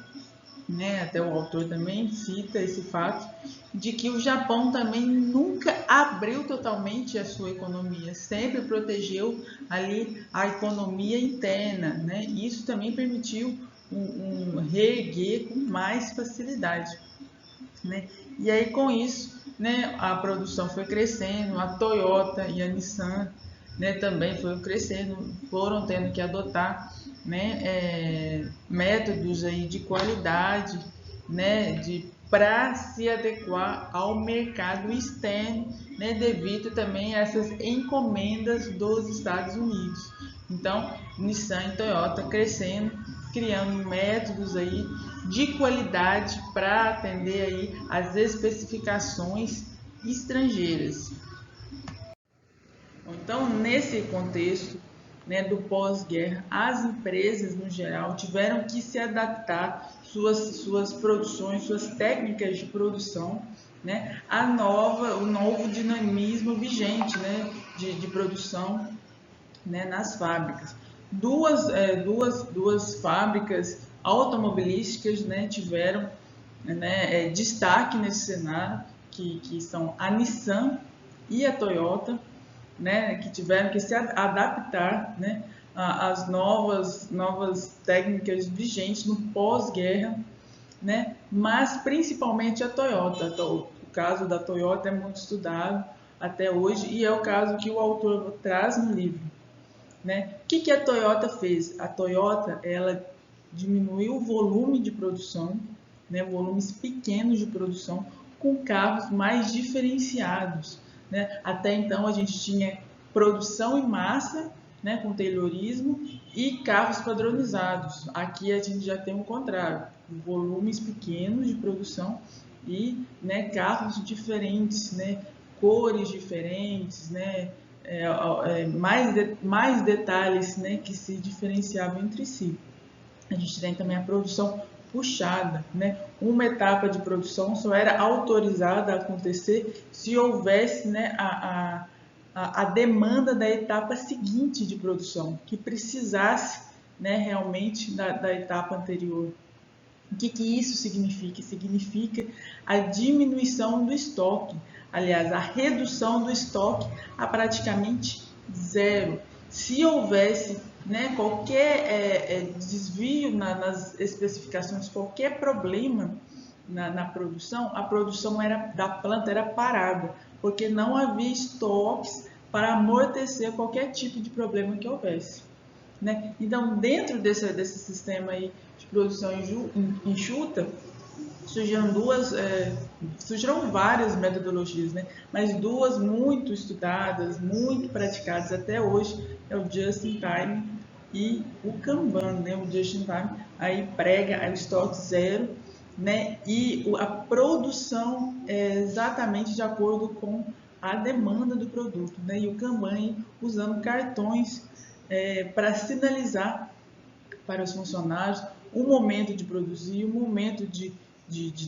né, até o autor também cita esse fato de que o Japão também nunca abriu totalmente a sua economia, sempre protegeu ali a economia interna, né? Isso também permitiu um reerguer com mais facilidade, né? E aí com isso, né, a produção foi crescendo, a Toyota e a Nissan, né, também foram crescendo, foram tendo que adotar, né, métodos aí de qualidade, né, para se adequar ao mercado externo, né, devido também a essas encomendas dos Estados Unidos. Então, Nissan e Toyota crescendo, criando métodos aí de qualidade para atender aí as especificações estrangeiras. Então, nesse contexto, né, do pós-guerra, as empresas no geral tiveram que se adaptar suas produções, suas técnicas de produção, né, o novo dinamismo vigente, né, de produção, né, nas fábricas. Duas fábricas automobilísticas, né, tiveram, né, destaque nesse cenário, que são a Nissan e a Toyota, né, que tiveram que se adaptar, né, às novas técnicas vigentes no pós-guerra, né, mas principalmente a Toyota. O caso da Toyota é muito estudado até hoje e é o caso que o autor traz no livro, né? O que a Toyota fez? A Toyota, ela diminuiu o volume de produção, né, volumes pequenos de produção, com carros mais diferenciados, né? Até então a gente tinha produção em massa, né, com Taylorismo, e carros padronizados. Aqui a gente já tem o contrário, volumes pequenos de produção e, né, carros diferentes, né, cores diferentes, né, mais detalhes, né, que se diferenciavam entre si. A gente tem também a produção puxada, né? Uma etapa de produção só era autorizada a acontecer se houvesse, né, a demanda da etapa seguinte de produção, que precisasse, né, realmente da etapa anterior. O que isso significa? Significa a diminuição do estoque, aliás, a redução do estoque a praticamente zero. Se houvesse, né, qualquer desvio nas especificações, qualquer problema na produção, a produção da planta era parada, porque não havia estoques para amortecer qualquer tipo de problema que houvesse, né? Então, dentro desse sistema aí de produção enxuta, surgiram várias metodologias, né? Mas duas muito estudadas, muito praticadas até hoje é o Just in Time e o Kanban, né? O Just in Time aí prega o estoque zero, né? E a produção é exatamente de acordo com a demanda do produto, né? E o Kanban usando cartões para sinalizar para os funcionários o momento de produzir, o momento de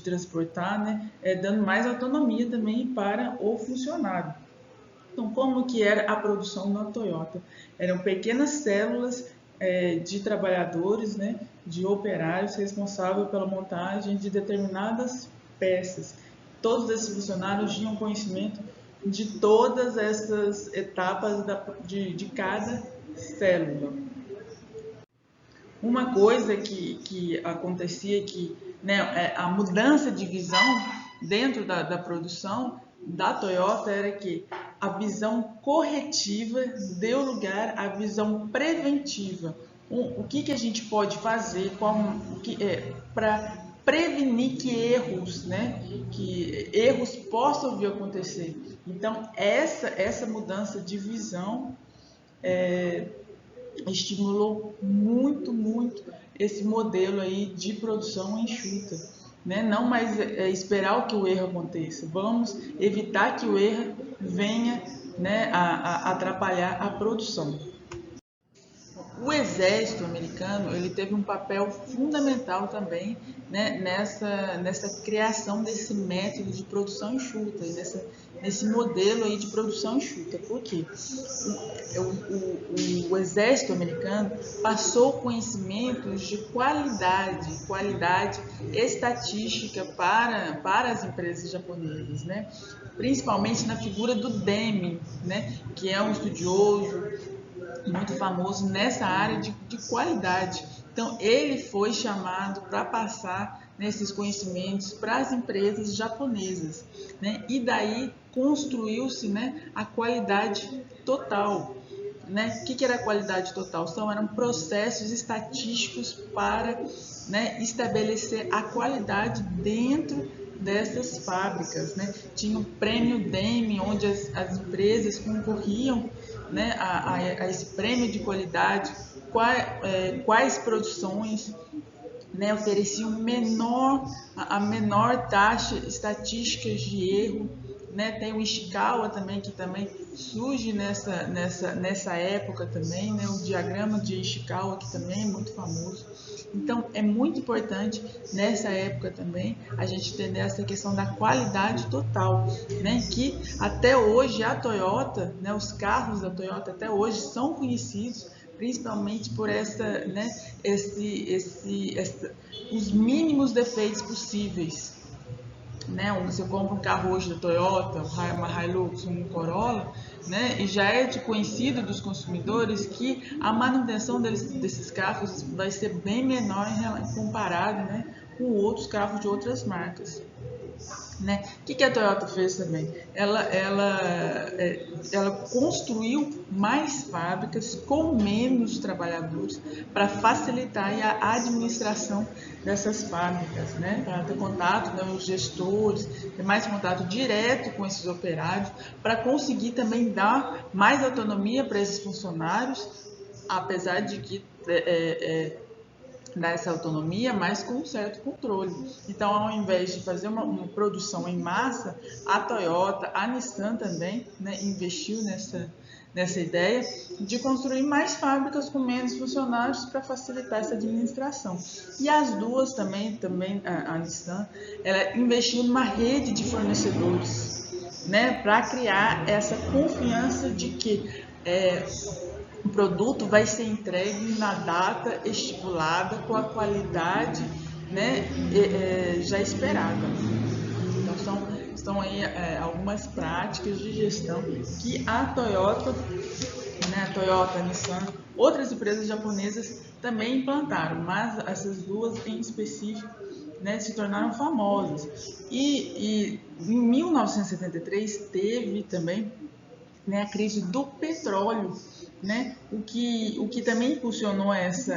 transportar, né? Dando mais autonomia também para o funcionário. Então, como que era a produção na Toyota? Eram pequenas células de trabalhadores, né, de operários responsáveis pela montagem de determinadas peças. Todos esses funcionários tinham conhecimento de todas essas etapas de cada célula. Uma coisa que acontecia que, né, a mudança de visão dentro da produção da Toyota era que a visão corretiva deu lugar à visão preventiva. O que a gente pode fazer para prevenir que erros, né, que erros possam vir a acontecer. Então, essa mudança de visão estimulou muito esse modelo aí de produção enxuta, né? Não mais esperar que o erro aconteça, vamos evitar que o erro venha, né, a atrapalhar a produção. O exército americano ele teve um papel fundamental também, né, nessa criação desse método de produção enxuta, nesse modelo aí de produção enxuta. Por quê? O exército americano passou conhecimentos de qualidade estatística para as empresas japonesas, né? Principalmente na figura do Deming, né, que é um estudioso muito famoso nessa área de qualidade. Então, ele foi chamado para passar nesses conhecimentos para as empresas japonesas, né? E daí construiu-se, né, a qualidade total. Né? O que era a qualidade total? Eram processos estatísticos para, né, estabelecer a qualidade dentro dessas fábricas, né? Tinha o prêmio Deming, onde as empresas concorriam, né, a esse prêmio de qualidade, quais produções, né, ofereciam a menor taxa estatística de erro, né? Tem o Ishikawa também, que também surge nessa época também, né? O diagrama de Ishikawa, que também é muito famoso. Então, é muito importante nessa época também a gente entender essa questão da qualidade total, né? Que até hoje a Toyota, né, os carros da Toyota até hoje são conhecidos principalmente por né, os mínimos defeitos possíveis. Né? Você compra um carro hoje da Toyota, uma Hilux, um Corolla, né? E já é conhecido dos consumidores que a manutenção desses carros vai ser bem menor comparado, né, com outros carros de outras marcas. Né? O que a Toyota fez também? Ela construiu mais fábricas com menos trabalhadores para facilitar a administração dessas fábricas, né? Para ter contato com os gestores, ter mais contato direto com esses operários, para conseguir também dar mais autonomia para esses funcionários, apesar de que dar essa autonomia, mas com um certo controle. Então, ao invés de fazer uma produção em massa, a Toyota, a Nissan também, né, investiu nessa ideia de construir mais fábricas com menos funcionários para facilitar essa administração. E as duas também a Nissan, ela investiu numa rede de fornecedores, né, para criar essa confiança de que o produto vai ser entregue na data estipulada com a qualidade, né, já esperada. Então, estão aí algumas práticas de gestão que a Toyota, né, a Toyota, a Nissan, outras empresas japonesas também implantaram, mas essas duas em específico, né, se tornaram famosas. E em 1973 teve também né, a crise do petróleo, né, o que também impulsionou as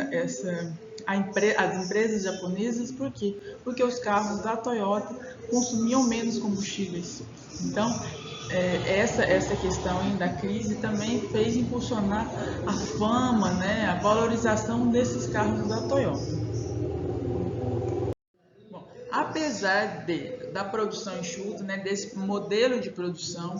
empresas japonesas. Por quê? Porque os carros da Toyota consumiam menos combustíveis. Então, essa questão aí da crise também fez impulsionar a fama, né, a valorização desses carros da Toyota. Bom, apesar da produção enxuta, né, desse modelo de produção,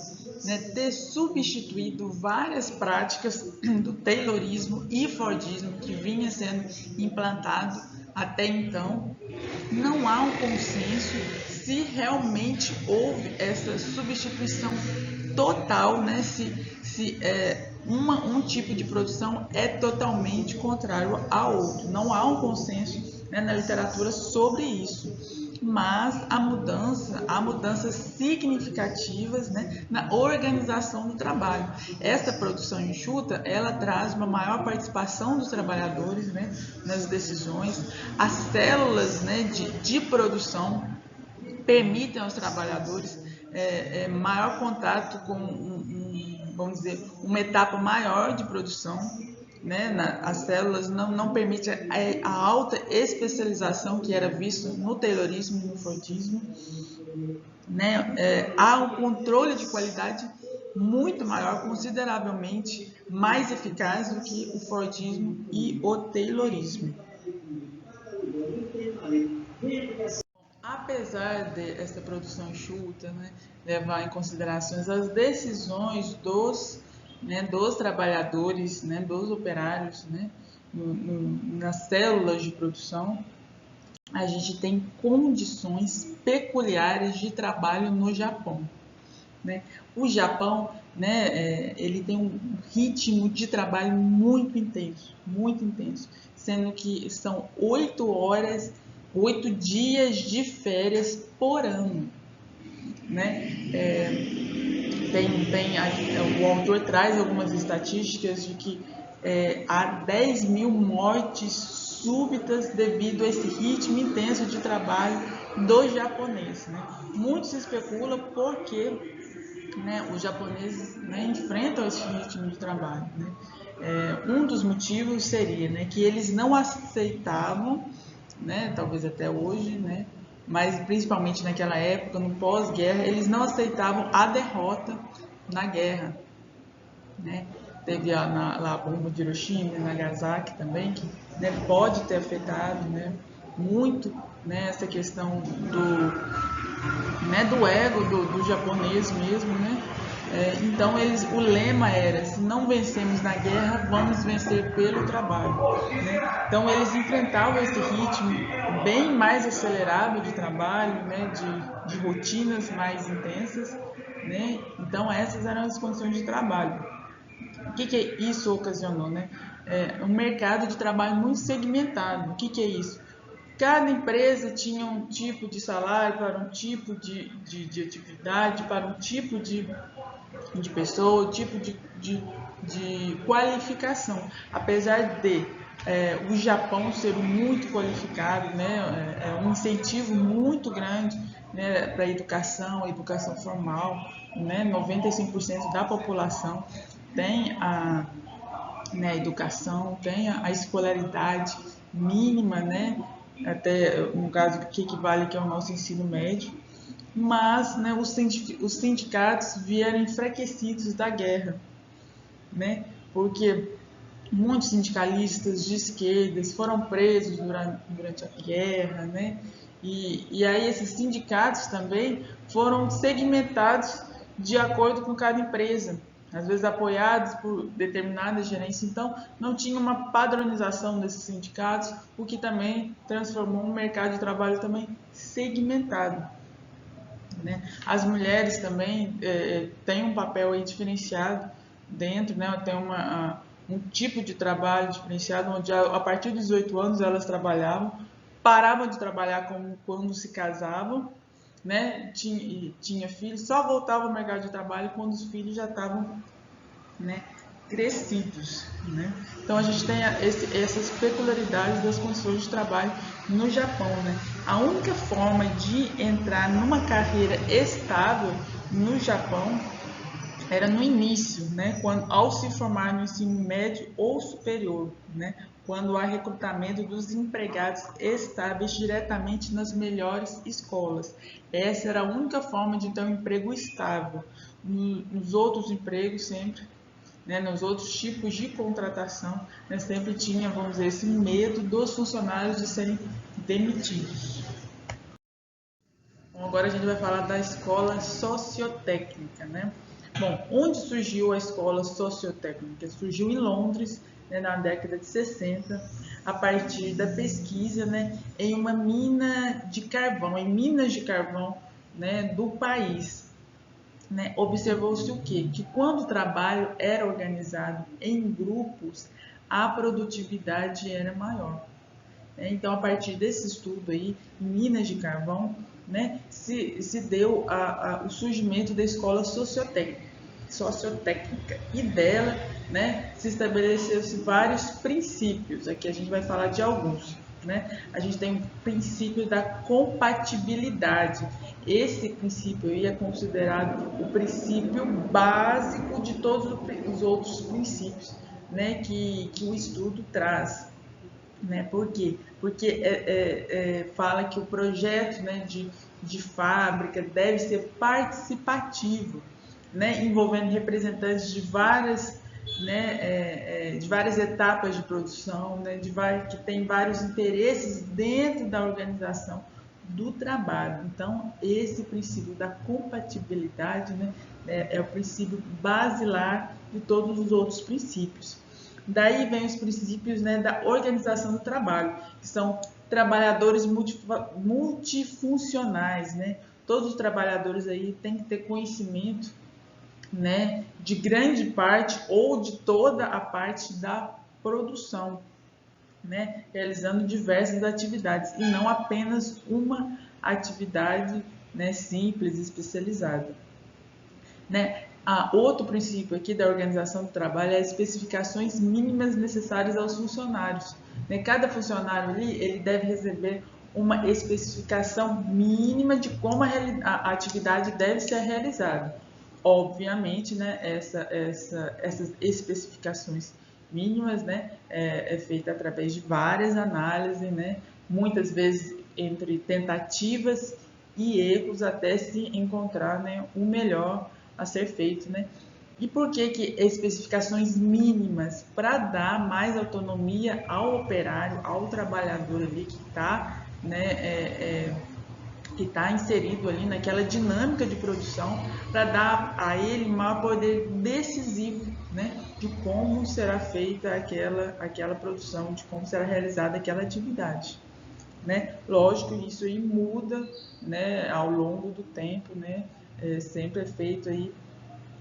né, ter substituído várias práticas do Taylorismo e Fordismo que vinha sendo implantado até então, não há um consenso se realmente houve essa substituição total, né, se um tipo de produção é totalmente contrário ao outro. Não há um consenso, né, na literatura sobre isso, mas há mudanças significativas, né, na organização do trabalho. Essa produção enxuta, ela traz uma maior participação dos trabalhadores, né, nas decisões. As células, né, de produção permitem aos trabalhadores maior contato com vamos dizer, uma etapa maior de produção, né? As células não permitem a alta especialização que era visto no Taylorismo e no Fordismo, né? Há um controle de qualidade muito maior, consideravelmente mais eficaz do que o Fordismo e o Taylorismo. Apesar dessa produção enxuta, né, levar em consideração as decisões dos trabalhadores, né, dos operários, né, nas células de produção, a gente tem condições peculiares de trabalho no Japão. Né? O Japão, né, ele tem um ritmo de trabalho muito intenso, sendo que são 8 dias de férias por ano. Né? O autor traz algumas estatísticas de que há 10 mil mortes súbitas devido a esse ritmo intenso de trabalho do japonês. Né? Muito se especula porque, né, os japoneses, né, enfrentam esse ritmo de trabalho. Né? Um dos motivos seria, né, que eles não aceitavam, né, talvez até hoje, né, mas principalmente naquela época, no pós-guerra, eles não aceitavam a derrota na guerra. Né? Teve lá a bomba de Hiroshima e Nagasaki também, que, né, pode ter afetado, né, muito, né, essa questão do ego do japonês mesmo. Né? Então o lema era: se não vencemos na guerra, vamos vencer pelo trabalho. Né? Então eles enfrentavam esse ritmo bem mais acelerado de trabalho, né? de rotinas mais intensas. Né? Então essas eram as condições de trabalho. O que isso ocasionou? Né? Um mercado de trabalho muito segmentado. O que é isso? Cada empresa tinha um tipo de salário para um tipo de atividade, para um tipo de pessoa, tipo de qualificação. Apesar de o Japão ser muito qualificado, né, um incentivo muito grande, né, para a educação formal, né, 95% da população tem né, educação, tem a escolaridade mínima, né, até no caso que equivale que é o nosso ensino médio. Mas, né, os sindicatos vieram enfraquecidos da guerra, né, porque muitos sindicalistas de esquerdas foram presos durante a guerra, né, e aí esses sindicatos também foram segmentados de acordo com cada empresa, às vezes apoiados por determinadas gerências. Então não tinha uma padronização desses sindicatos, o que também transformou um mercado de trabalho também segmentado. Né? As mulheres também têm um papel aí diferenciado dentro, né? Tem um tipo de trabalho diferenciado, onde a partir dos 18 anos elas trabalhavam, paravam de trabalhar quando se casavam, né? Tinha filhos, só voltavam ao mercado de trabalho quando os filhos já estavam, né, crescidos. Né? Então a gente tem essas peculiaridades das condições de trabalho no Japão. Né? A única forma de entrar numa carreira estável no Japão era no início, né, quando, ao se formar no ensino médio ou superior, né, quando há recrutamento dos empregados estáveis diretamente nas melhores escolas. Essa era a única forma de ter um emprego estável. Nos outros empregos, sempre, né, nos outros tipos de contratação, né, sempre tinha, vamos dizer, esse medo dos funcionários de serem demitidos. Bom, agora a gente vai falar da escola sociotécnica, né? Bom, onde surgiu a escola sociotécnica? Surgiu em Londres, né, na década de 60, a partir da pesquisa, né, em uma mina de carvão, em minas de carvão, né, do país. Né, observou-se o quê? Que quando o trabalho era organizado em grupos, a produtividade era maior. Então, a partir desse estudo aí, em minas de carvão, né, se deu o surgimento da escola sociotécnica e dela, né, se estabeleceu-se vários princípios. Aqui a gente vai falar de alguns. Né? A gente tem o princípio da compatibilidade. Esse princípio aí é considerado o princípio básico de todos os outros princípios, né, que o estudo traz. Né? Por quê? Porque fala que o projeto, né, de fábrica deve ser participativo, né, envolvendo representantes de várias, né, de várias etapas de produção, né, que tem vários interesses dentro da organização do trabalho. Então, esse princípio da compatibilidade, né, é o princípio basilar de todos os outros princípios. Daí vem os princípios, né, da organização do trabalho, que são trabalhadores multifuncionais, né? Todos os trabalhadores aí têm que ter conhecimento, né, de grande parte ou de toda a parte da produção, né, realizando diversas atividades e não apenas uma atividade, né, simples, especializada. Né? Outro princípio aqui da organização do trabalho é as especificações mínimas necessárias aos funcionários. Né? Cada funcionário ali ele deve receber uma especificação mínima de como a atividade deve ser realizada. Obviamente, né, essas especificações mínimas, né, é feita através de várias análises, né, muitas vezes entre tentativas e erros até se encontrar, né, o melhor a ser feito, né? E por que especificações mínimas? Para dar mais autonomia ao operário, ao trabalhador ali que está, né, que está inserido ali naquela dinâmica de produção, para dar a ele maior poder decisivo, né, de como será feita aquela produção, de como será realizada aquela atividade. Né? Lógico, isso aí muda, né, ao longo do tempo, né? Sempre é feito aí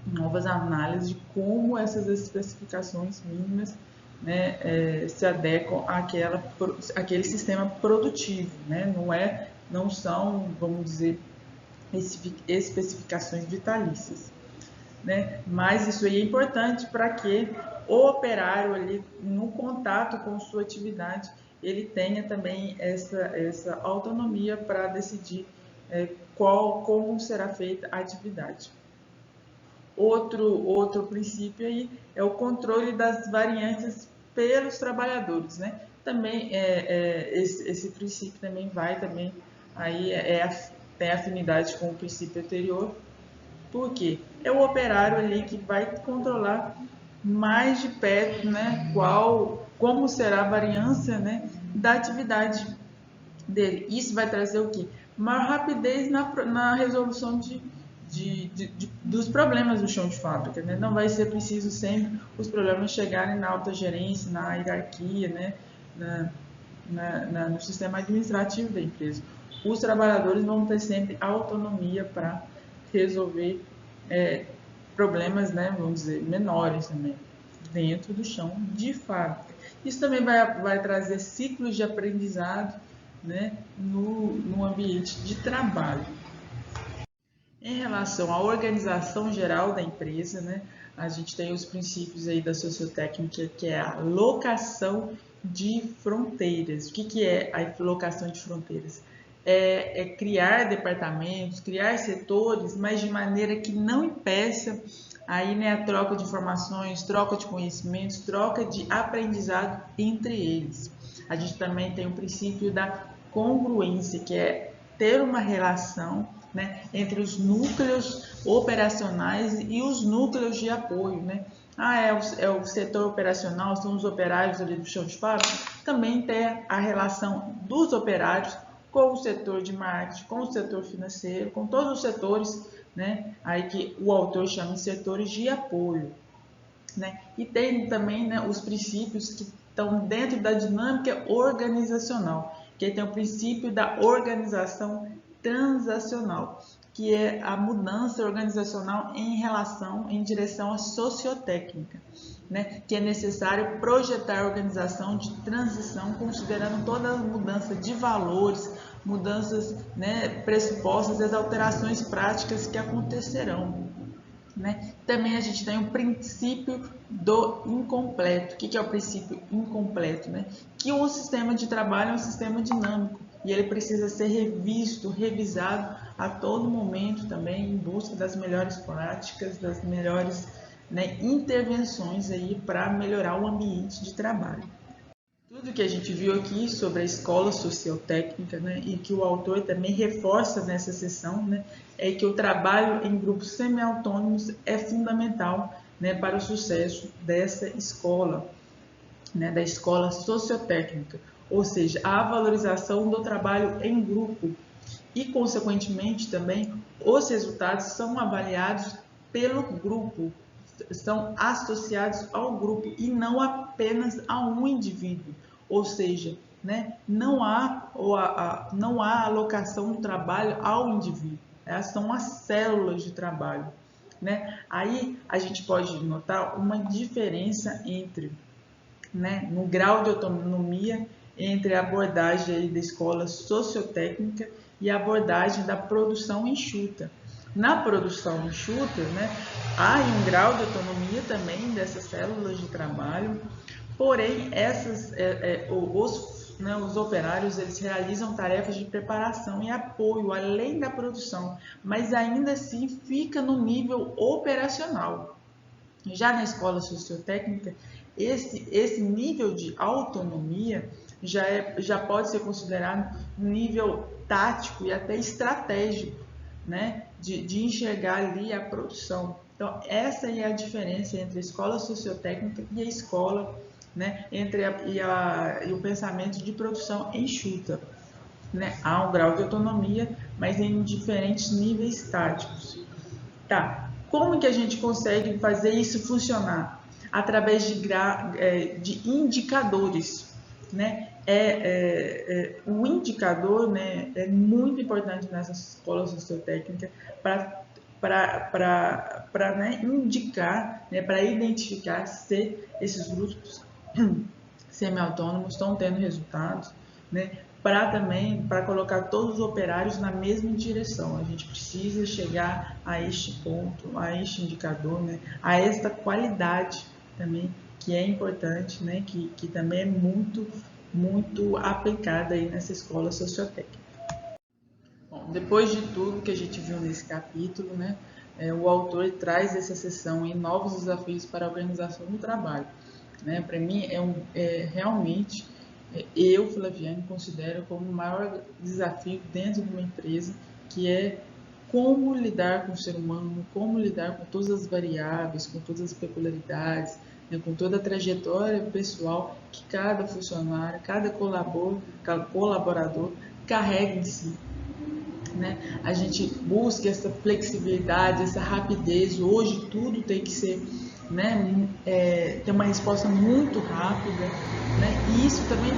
novas análises de como essas especificações mínimas, né, se adequam àquele sistema produtivo, né? Não são, vamos dizer, especificações vitalícias, né? Mas isso aí é importante para que o operário ali, no contato com sua atividade, ele tenha também essa autonomia para decidir como será feita a atividade. Outro princípio aí é o controle das variâncias pelos trabalhadores, né? Também esse princípio também vai também aí tem afinidade com o princípio anterior. Por quê? É o operário ali que vai controlar mais de perto, né, como será a variância, né, da atividade dele. Isso vai trazer o quê? Maior rapidez na resolução dos problemas do chão de fábrica, né? Não vai ser preciso sempre os problemas chegarem na alta gerência, na hierarquia, né, no sistema administrativo da empresa. Os trabalhadores vão ter sempre autonomia para resolver problemas, né, vamos dizer, menores também, dentro do chão de fábrica. Isso também vai trazer ciclos de aprendizado, né, no ambiente de trabalho. Em relação à organização geral da empresa, né, a gente tem os princípios aí da sociotécnica, que é a locação de fronteiras. O que é a locação de fronteiras? É criar departamentos, criar setores, mas de maneira que não impeça aí, né, a troca de informações, troca de conhecimentos, troca de aprendizado entre eles. A gente também tem o princípio da congruência, que é ter uma relação, né, entre os núcleos operacionais e os núcleos de apoio, né? É o setor operacional, são os operários ali do chão de fábrica, também tem a relação dos operários com o setor de marketing, com o setor financeiro, com todos os setores, né, aí que o autor chama de setores de apoio, né? E tem também, né, os princípios que estão dentro da dinâmica organizacional, que tem o princípio da organização transacional, que é a mudança organizacional em direção à sociotécnica, né? Que é necessário projetar a organização de transição considerando toda a mudança de valores, mudanças, né, pressupostas e as alterações práticas que acontecerão. Né? Também a gente tem o princípio do incompleto. O que é o princípio incompleto? Né? Que o sistema de trabalho é um sistema dinâmico e ele precisa ser revisto, revisado a todo momento também em busca das melhores práticas, das melhores, né, intervenções aí para melhorar o ambiente de trabalho. Tudo que a gente viu aqui sobre a escola sociotécnica, né, e que o autor também reforça nessa sessão, né, é que o trabalho em grupos semi-autônomos é fundamental, né, para o sucesso dessa escola, né, da escola sociotécnica, ou seja, a valorização do trabalho em grupo e, consequentemente, também os resultados são avaliados pelo grupo, são associados ao grupo e não apenas a um indivíduo, ou seja, né, não há alocação do trabalho ao indivíduo, são as células de trabalho. Né? Aí a gente pode notar uma diferença entre, né, no grau de autonomia entre a abordagem aí da escola sociotécnica e a abordagem da produção enxuta. Na produção enxuta, né, há um grau de autonomia também dessas células de trabalho, porém os operários eles realizam tarefas de preparação e apoio além da produção, mas ainda assim fica no nível operacional. Já na escola sociotécnica, esse nível de autonomia já pode ser considerado um nível tático e até estratégico, né? de enxergar ali a produção. Então, essa é a diferença entre a escola sociotécnica e a escola, né? E o pensamento de produção enxuta. Né? Há um grau de autonomia, mas em diferentes níveis táticos. Tá. Como que a gente consegue fazer isso funcionar? Através de indicadores, né? O indicador, né, é muito importante nessa escola sociotécnica para né, indicar, né, para identificar se esses grupos semi-autônomos estão tendo resultados, né? Para colocar todos os operários na mesma direção. A gente precisa chegar a este ponto, a este indicador, né? A esta qualidade também, que é importante, né? Que também é muito aplicada aí nessa escola sociotécnica. Bom, depois de tudo que a gente viu nesse capítulo, né? O autor traz essa sessão em novos desafios para a organização do trabalho. Né? Para mim, realmente, eu, Flaviane, considero como o maior desafio dentro de uma empresa, que é como lidar com o ser humano, como lidar com todas as variáveis, com todas as peculiaridades, né? Com toda a trajetória pessoal que cada funcionário, cada colaborador carrega em si. Né? A gente busca essa flexibilidade, essa rapidez. Hoje tudo tem que ser, né, ter uma resposta muito rápida, né? E isso também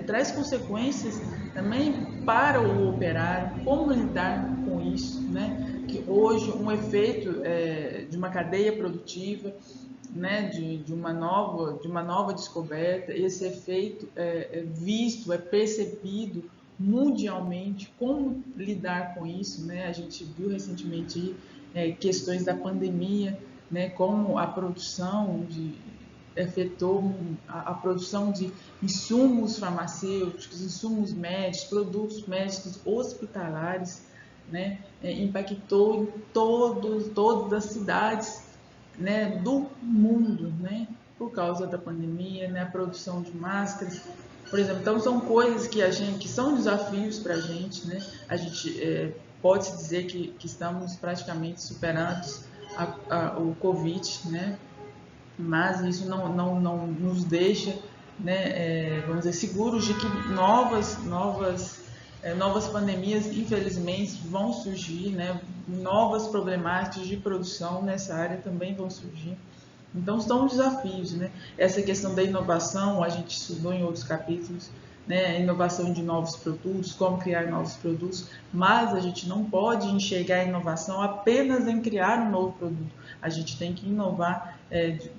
traz consequências também para o operário, como lidar com isso, né? Que hoje um efeito de uma cadeia produtiva, né, de uma nova descoberta, esse efeito é visto, é percebido mundialmente. Como lidar com isso, né? A gente viu recentemente questões da pandemia, né? Como a produção afetou a produção de insumos farmacêuticos, insumos médicos, produtos médicos hospitalares, né, impactou em todas as cidades, né, do mundo, né, por causa da pandemia, né, a produção de máscaras, por exemplo. Então são coisas que são desafios para a gente, né? A gente pode-se dizer que estamos praticamente superando o Covid, né? Mas isso não nos deixa, né, vamos dizer, seguros de que novas pandemias, infelizmente, vão surgir, né, novas problemáticas de produção nessa área também vão surgir. Então, são desafios, né? Essa questão da inovação, a gente estudou em outros capítulos, né? A inovação de novos produtos, como criar novos produtos, mas a gente não pode enxergar a inovação apenas em criar um novo produto. A gente tem que inovar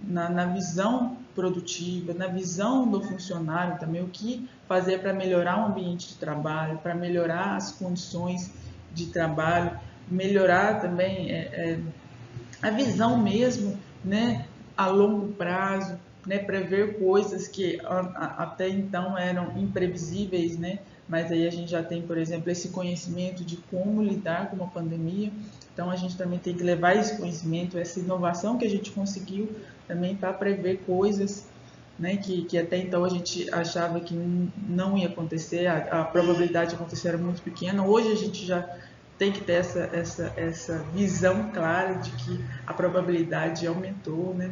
na visão produtiva, na visão do funcionário também, o que fazer para melhorar o ambiente de trabalho, para melhorar as condições de trabalho, melhorar também a visão mesmo, né, a longo prazo, né, prever coisas que até então eram imprevisíveis, né, mas aí a gente já tem, por exemplo, esse conhecimento de como lidar com uma pandemia. Então a gente também tem que levar esse conhecimento, essa inovação que a gente conseguiu também para prever coisas, né, que até então a gente achava que não ia acontecer, a probabilidade de acontecer era muito pequena. Hoje a gente já tem que ter essa visão clara de que a probabilidade aumentou, né?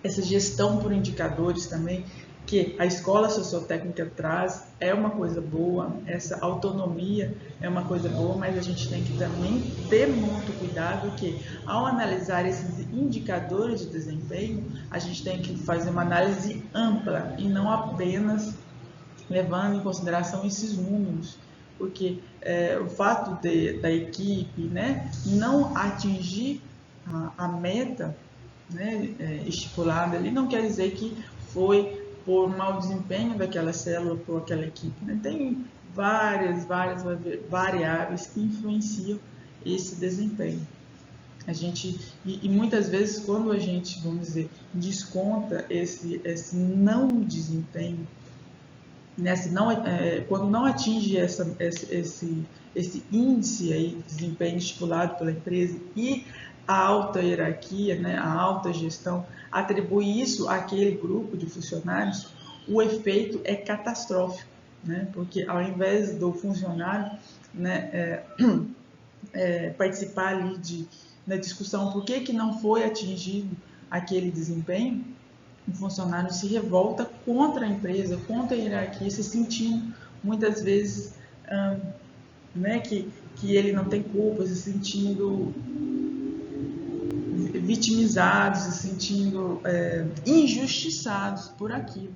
Essa gestão por indicadores também, que a escola sociotécnica traz, é uma coisa boa, essa autonomia é uma coisa boa, mas a gente tem que também ter muito cuidado que, ao analisar esses indicadores de desempenho, a gente tem que fazer uma análise ampla e não apenas levando em consideração esses números, porque o fato da equipe, né, não atingir a meta, né, estipulada ali, não quer dizer que foi por mau desempenho daquela célula, por aquela equipe, né? Tem várias variáveis que influenciam esse desempenho. A gente, e muitas vezes, quando a gente, vamos dizer, desconta esse não desempenho, né, se não, quando não atinge esse índice aí de desempenho estipulado pela empresa e a alta hierarquia, né, a alta gestão atribui isso àquele grupo de funcionários, o efeito é catastrófico, né, porque ao invés do funcionário, né, participar ali na discussão por que não foi atingido aquele desempenho, o funcionário se revolta contra a empresa, contra a hierarquia, se sentindo muitas vezes né, que ele não tem culpa, se sentindo vitimizados, se sentindo injustiçados por aquilo.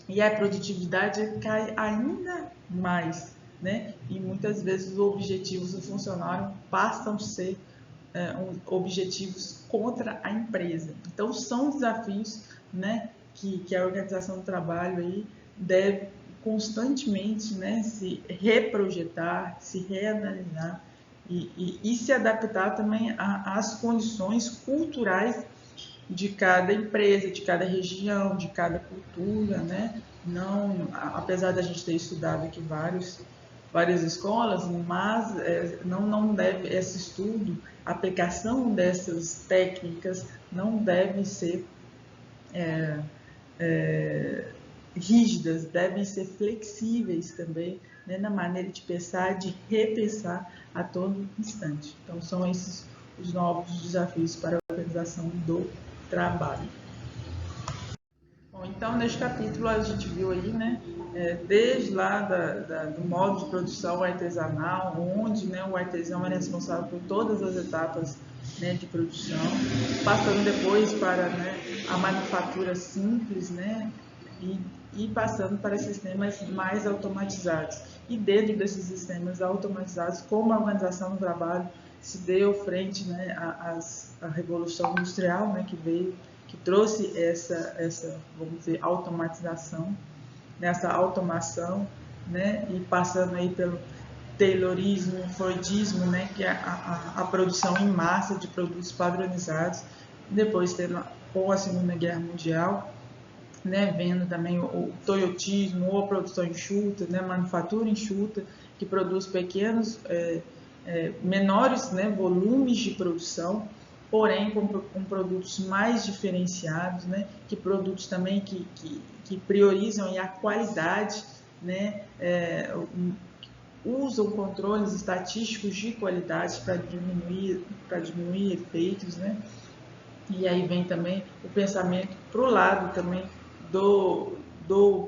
E a produtividade cai ainda mais, né? E muitas vezes os objetivos do funcionário passam a ser objetivos contra a empresa. Então são desafios, né, que a organização do trabalho aí deve constantemente, né, se reprojetar, se reanalisar e se adaptar também às condições culturais de cada empresa, de cada região, de cada cultura, né? Não, apesar da gente ter estudado aqui várias escolas, mas não deve esse estudo, a aplicação dessas técnicas não deve ser rígidas, devem ser flexíveis também, né, na maneira de pensar, de repensar a todo instante. Então são esses os novos desafios para a organização do trabalho. Bom, então neste capítulo a gente viu aí, né, desde lá do modo de produção artesanal, onde, né, o artesão é responsável por todas as etapas, né, de produção, passando depois para, né, a manufatura simples, né, e passando para sistemas mais automatizados. E dentro desses sistemas automatizados, como a organização do trabalho se deu frente, né, à Revolução Industrial, né, que trouxe essa, vamos dizer, automatização, nessa automação, né, e passando aí pelo Taylorismo, Fordismo, né, que é a produção em massa de produtos padronizados, depois tendo com a Segunda Guerra Mundial, né, vendo também o toyotismo, ou a produção enxuta, né, manufatura enxuta, que produz pequenos menores, né, volumes de produção, porém com produtos mais diferenciados, né, que produtos também que priorizam a qualidade, né, usam controles estatísticos de qualidade para diminuir efeitos, né? E aí vem também o pensamento para o lado também do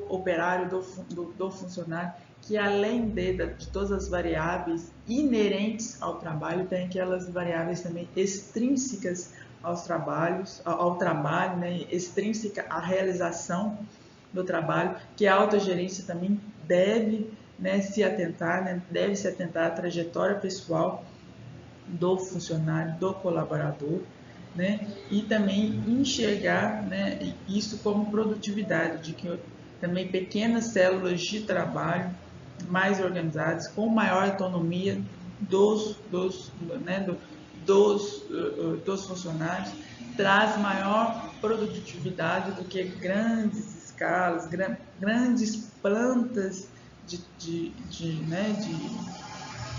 operário, do funcionário, que além de todas as variáveis inerentes ao trabalho, tem aquelas variáveis também extrínsecas ao trabalho, né? Extrínseca à realização do trabalho, que a autogerência também deve, né, se atentar, né? Deve se atentar à trajetória pessoal do funcionário, do colaborador, né? E também enxergar, né, isso como produtividade, de que também pequenas células de trabalho mais organizadas, com maior autonomia né, dos funcionários, traz maior produtividade do que grandes escalas, grandes plantas de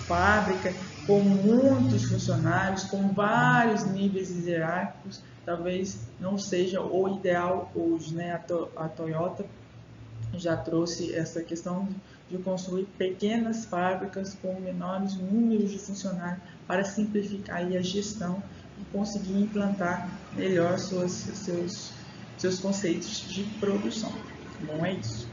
fábrica, com muitos funcionários, com vários níveis hierárquicos, talvez não seja o ideal hoje, né? A Toyota já trouxe essa questão de construir pequenas fábricas com menores números de funcionários para simplificar aí a gestão e conseguir implantar melhor seus conceitos de produção. Bom, é isso.